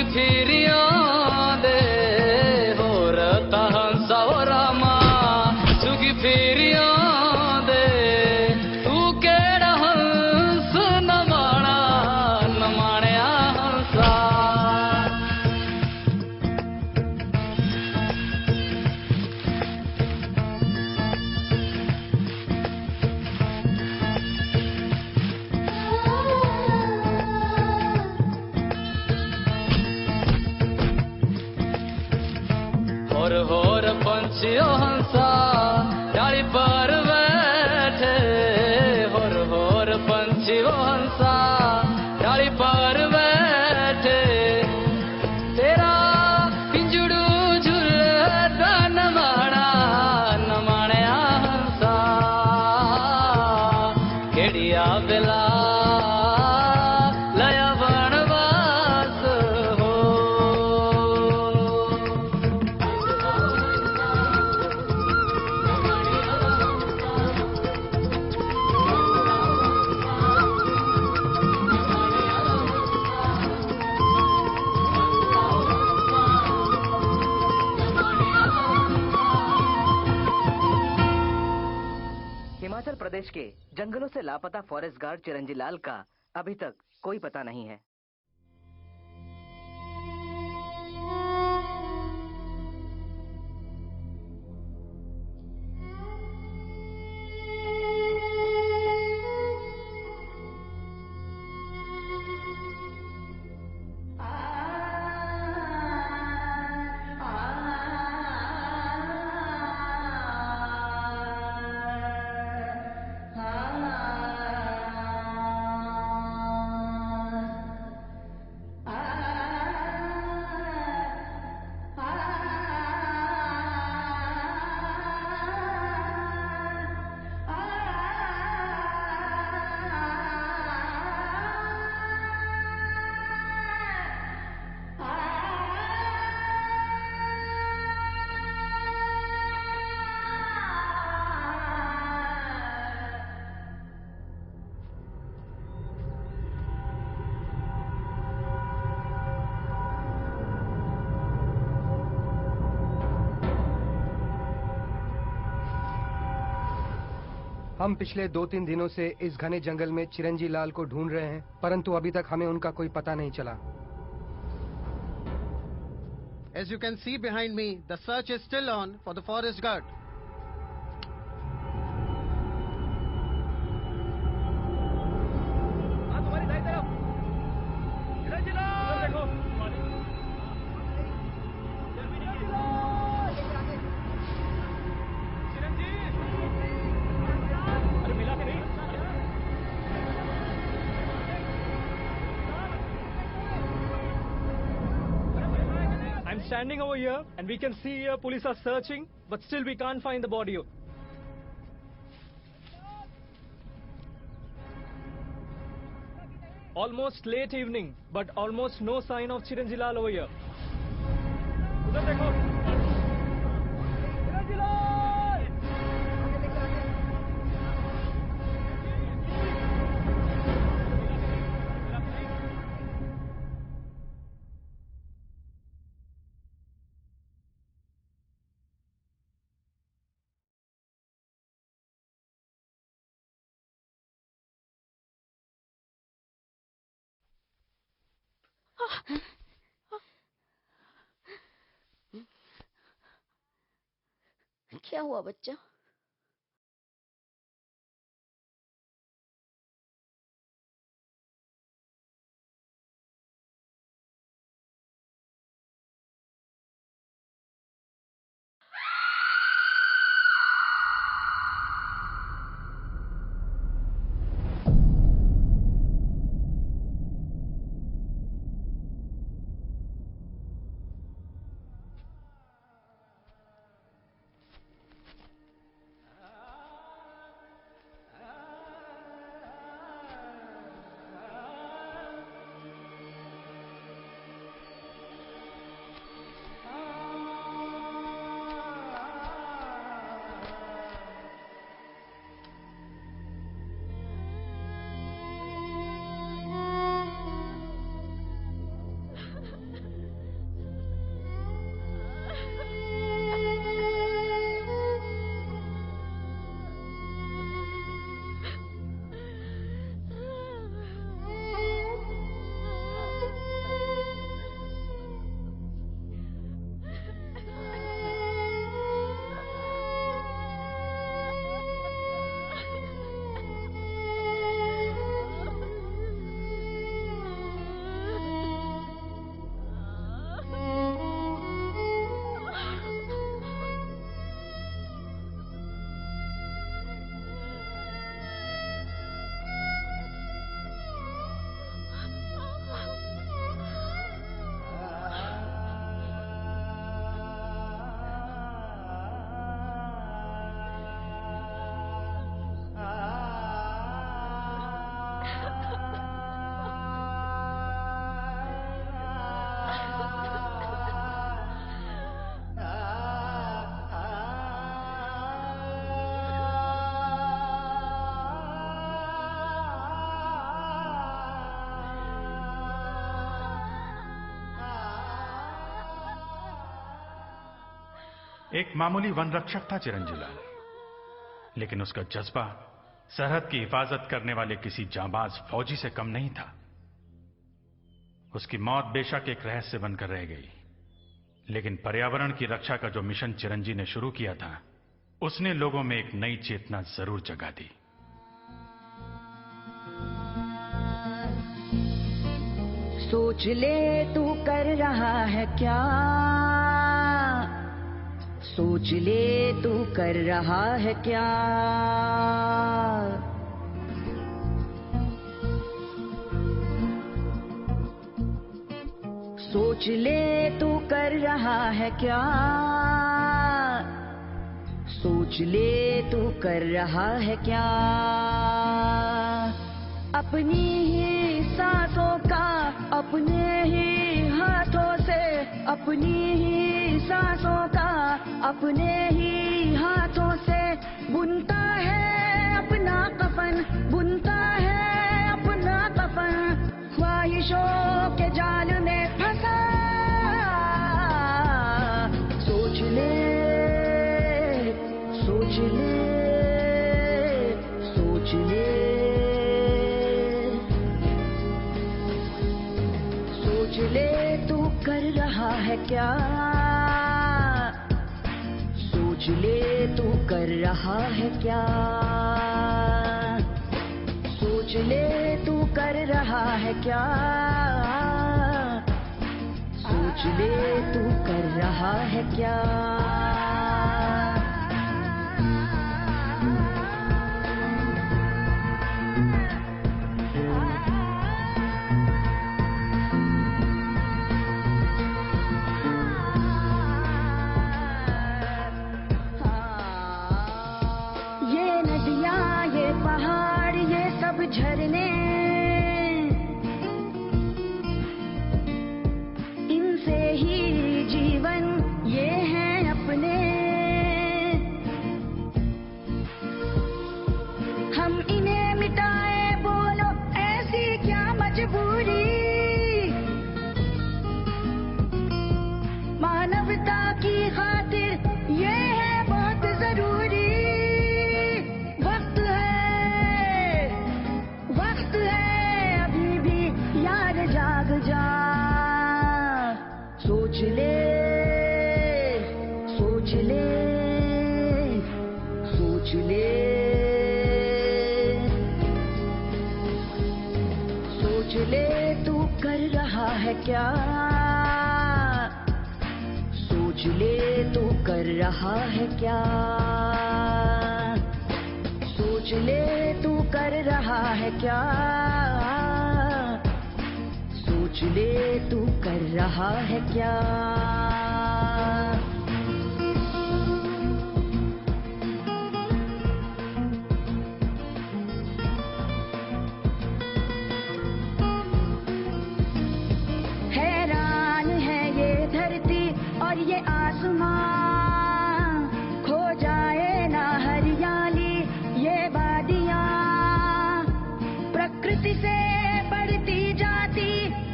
फिरियों दे हो रता हंसा रामा। पंछी वो हंसा डाली पर बैठे तेरा पिंजड़ू झुलदा नमाणया हंसा केड़िया बेला लया बनवास हो हिमाचल प्रदेश के जंगलों से लापता फॉरेस्ट गार्ड चिरंजी लाल का अभी तक कोई पता नहीं है। हम पिछले 2-3 दिनों से इस घने जंगल में चिरंजी लाल को ढूंढ रहे हैं, परंतु अभी तक हमें उनका कोई पता नहीं चला। As you can see behind me, the search is still on for the forest guard. Standing over here and we can see here police are searching, but still we can't find the body. Almost late evening, but almost no sign of Chiranji Lal over here. उधर देखो। चिरंजी लाल! क्या हुआ बच्चा? एक मामूली वन रक्षक था चिरंजी लाल, लेकिन उसका जज्बा सरहद की हिफाजत करने वाले किसी जांबाज फौजी से कम नहीं था। उसकी मौत बेशक एक रहस्य बनकर रह गई, लेकिन पर्यावरण की रक्षा का जो मिशन चिरंजी ने शुरू किया था, उसने लोगों में एक नई चेतना जरूर जगा दी। सोच ले तू कर रहा है क्या, सोच ले तू कर रहा है क्या। सोच ले तू कर रहा है क्या, सोच ले तू कर रहा है क्या। अपनी ही सांसों का अपने ही हाथों से, अपनी ही सांसों का अपने ही हाथों से बुनता है अपना कफन, बुनता है अपना कफन। ख्वाहिशों के जाल में फंसा, सोच ले सोच ले सोच ले। सोच ले तू कर रहा है क्या, सोच ले तू कर रहा है क्या। सोच ले तू कर रहा है क्या, सोच ले तू कर रहा है क्या। झरने इनसे ही जीवन ये हैं अपने। हम इन्हें मिटाए बोलो ऐसी क्या मजबूरी। मानवता की खातिर ये है बहुत जरूरी। जाग जा, सोच ले सोच ले सोच ले। सोच ले तू कर रहा है क्या, सोच ले तू कर रहा है क्या। सोच ले तू कर रहा है क्या, सोच ले तू कर रहा है क्या। हैरान है ये धरती और ये आसमां, खो जाए ना हरियाली ये वादियां। प्रकृति से बढ़ती जाती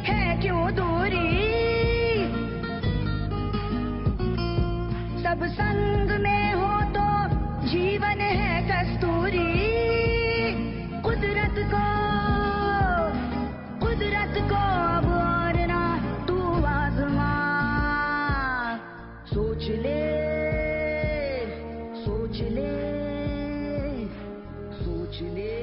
है क्यों दूरी, सब संग में हो तो जीवन है कस्तूरी। कुदरत को अब और ना तू आजमा। सोच ले सोच ले सोच ले।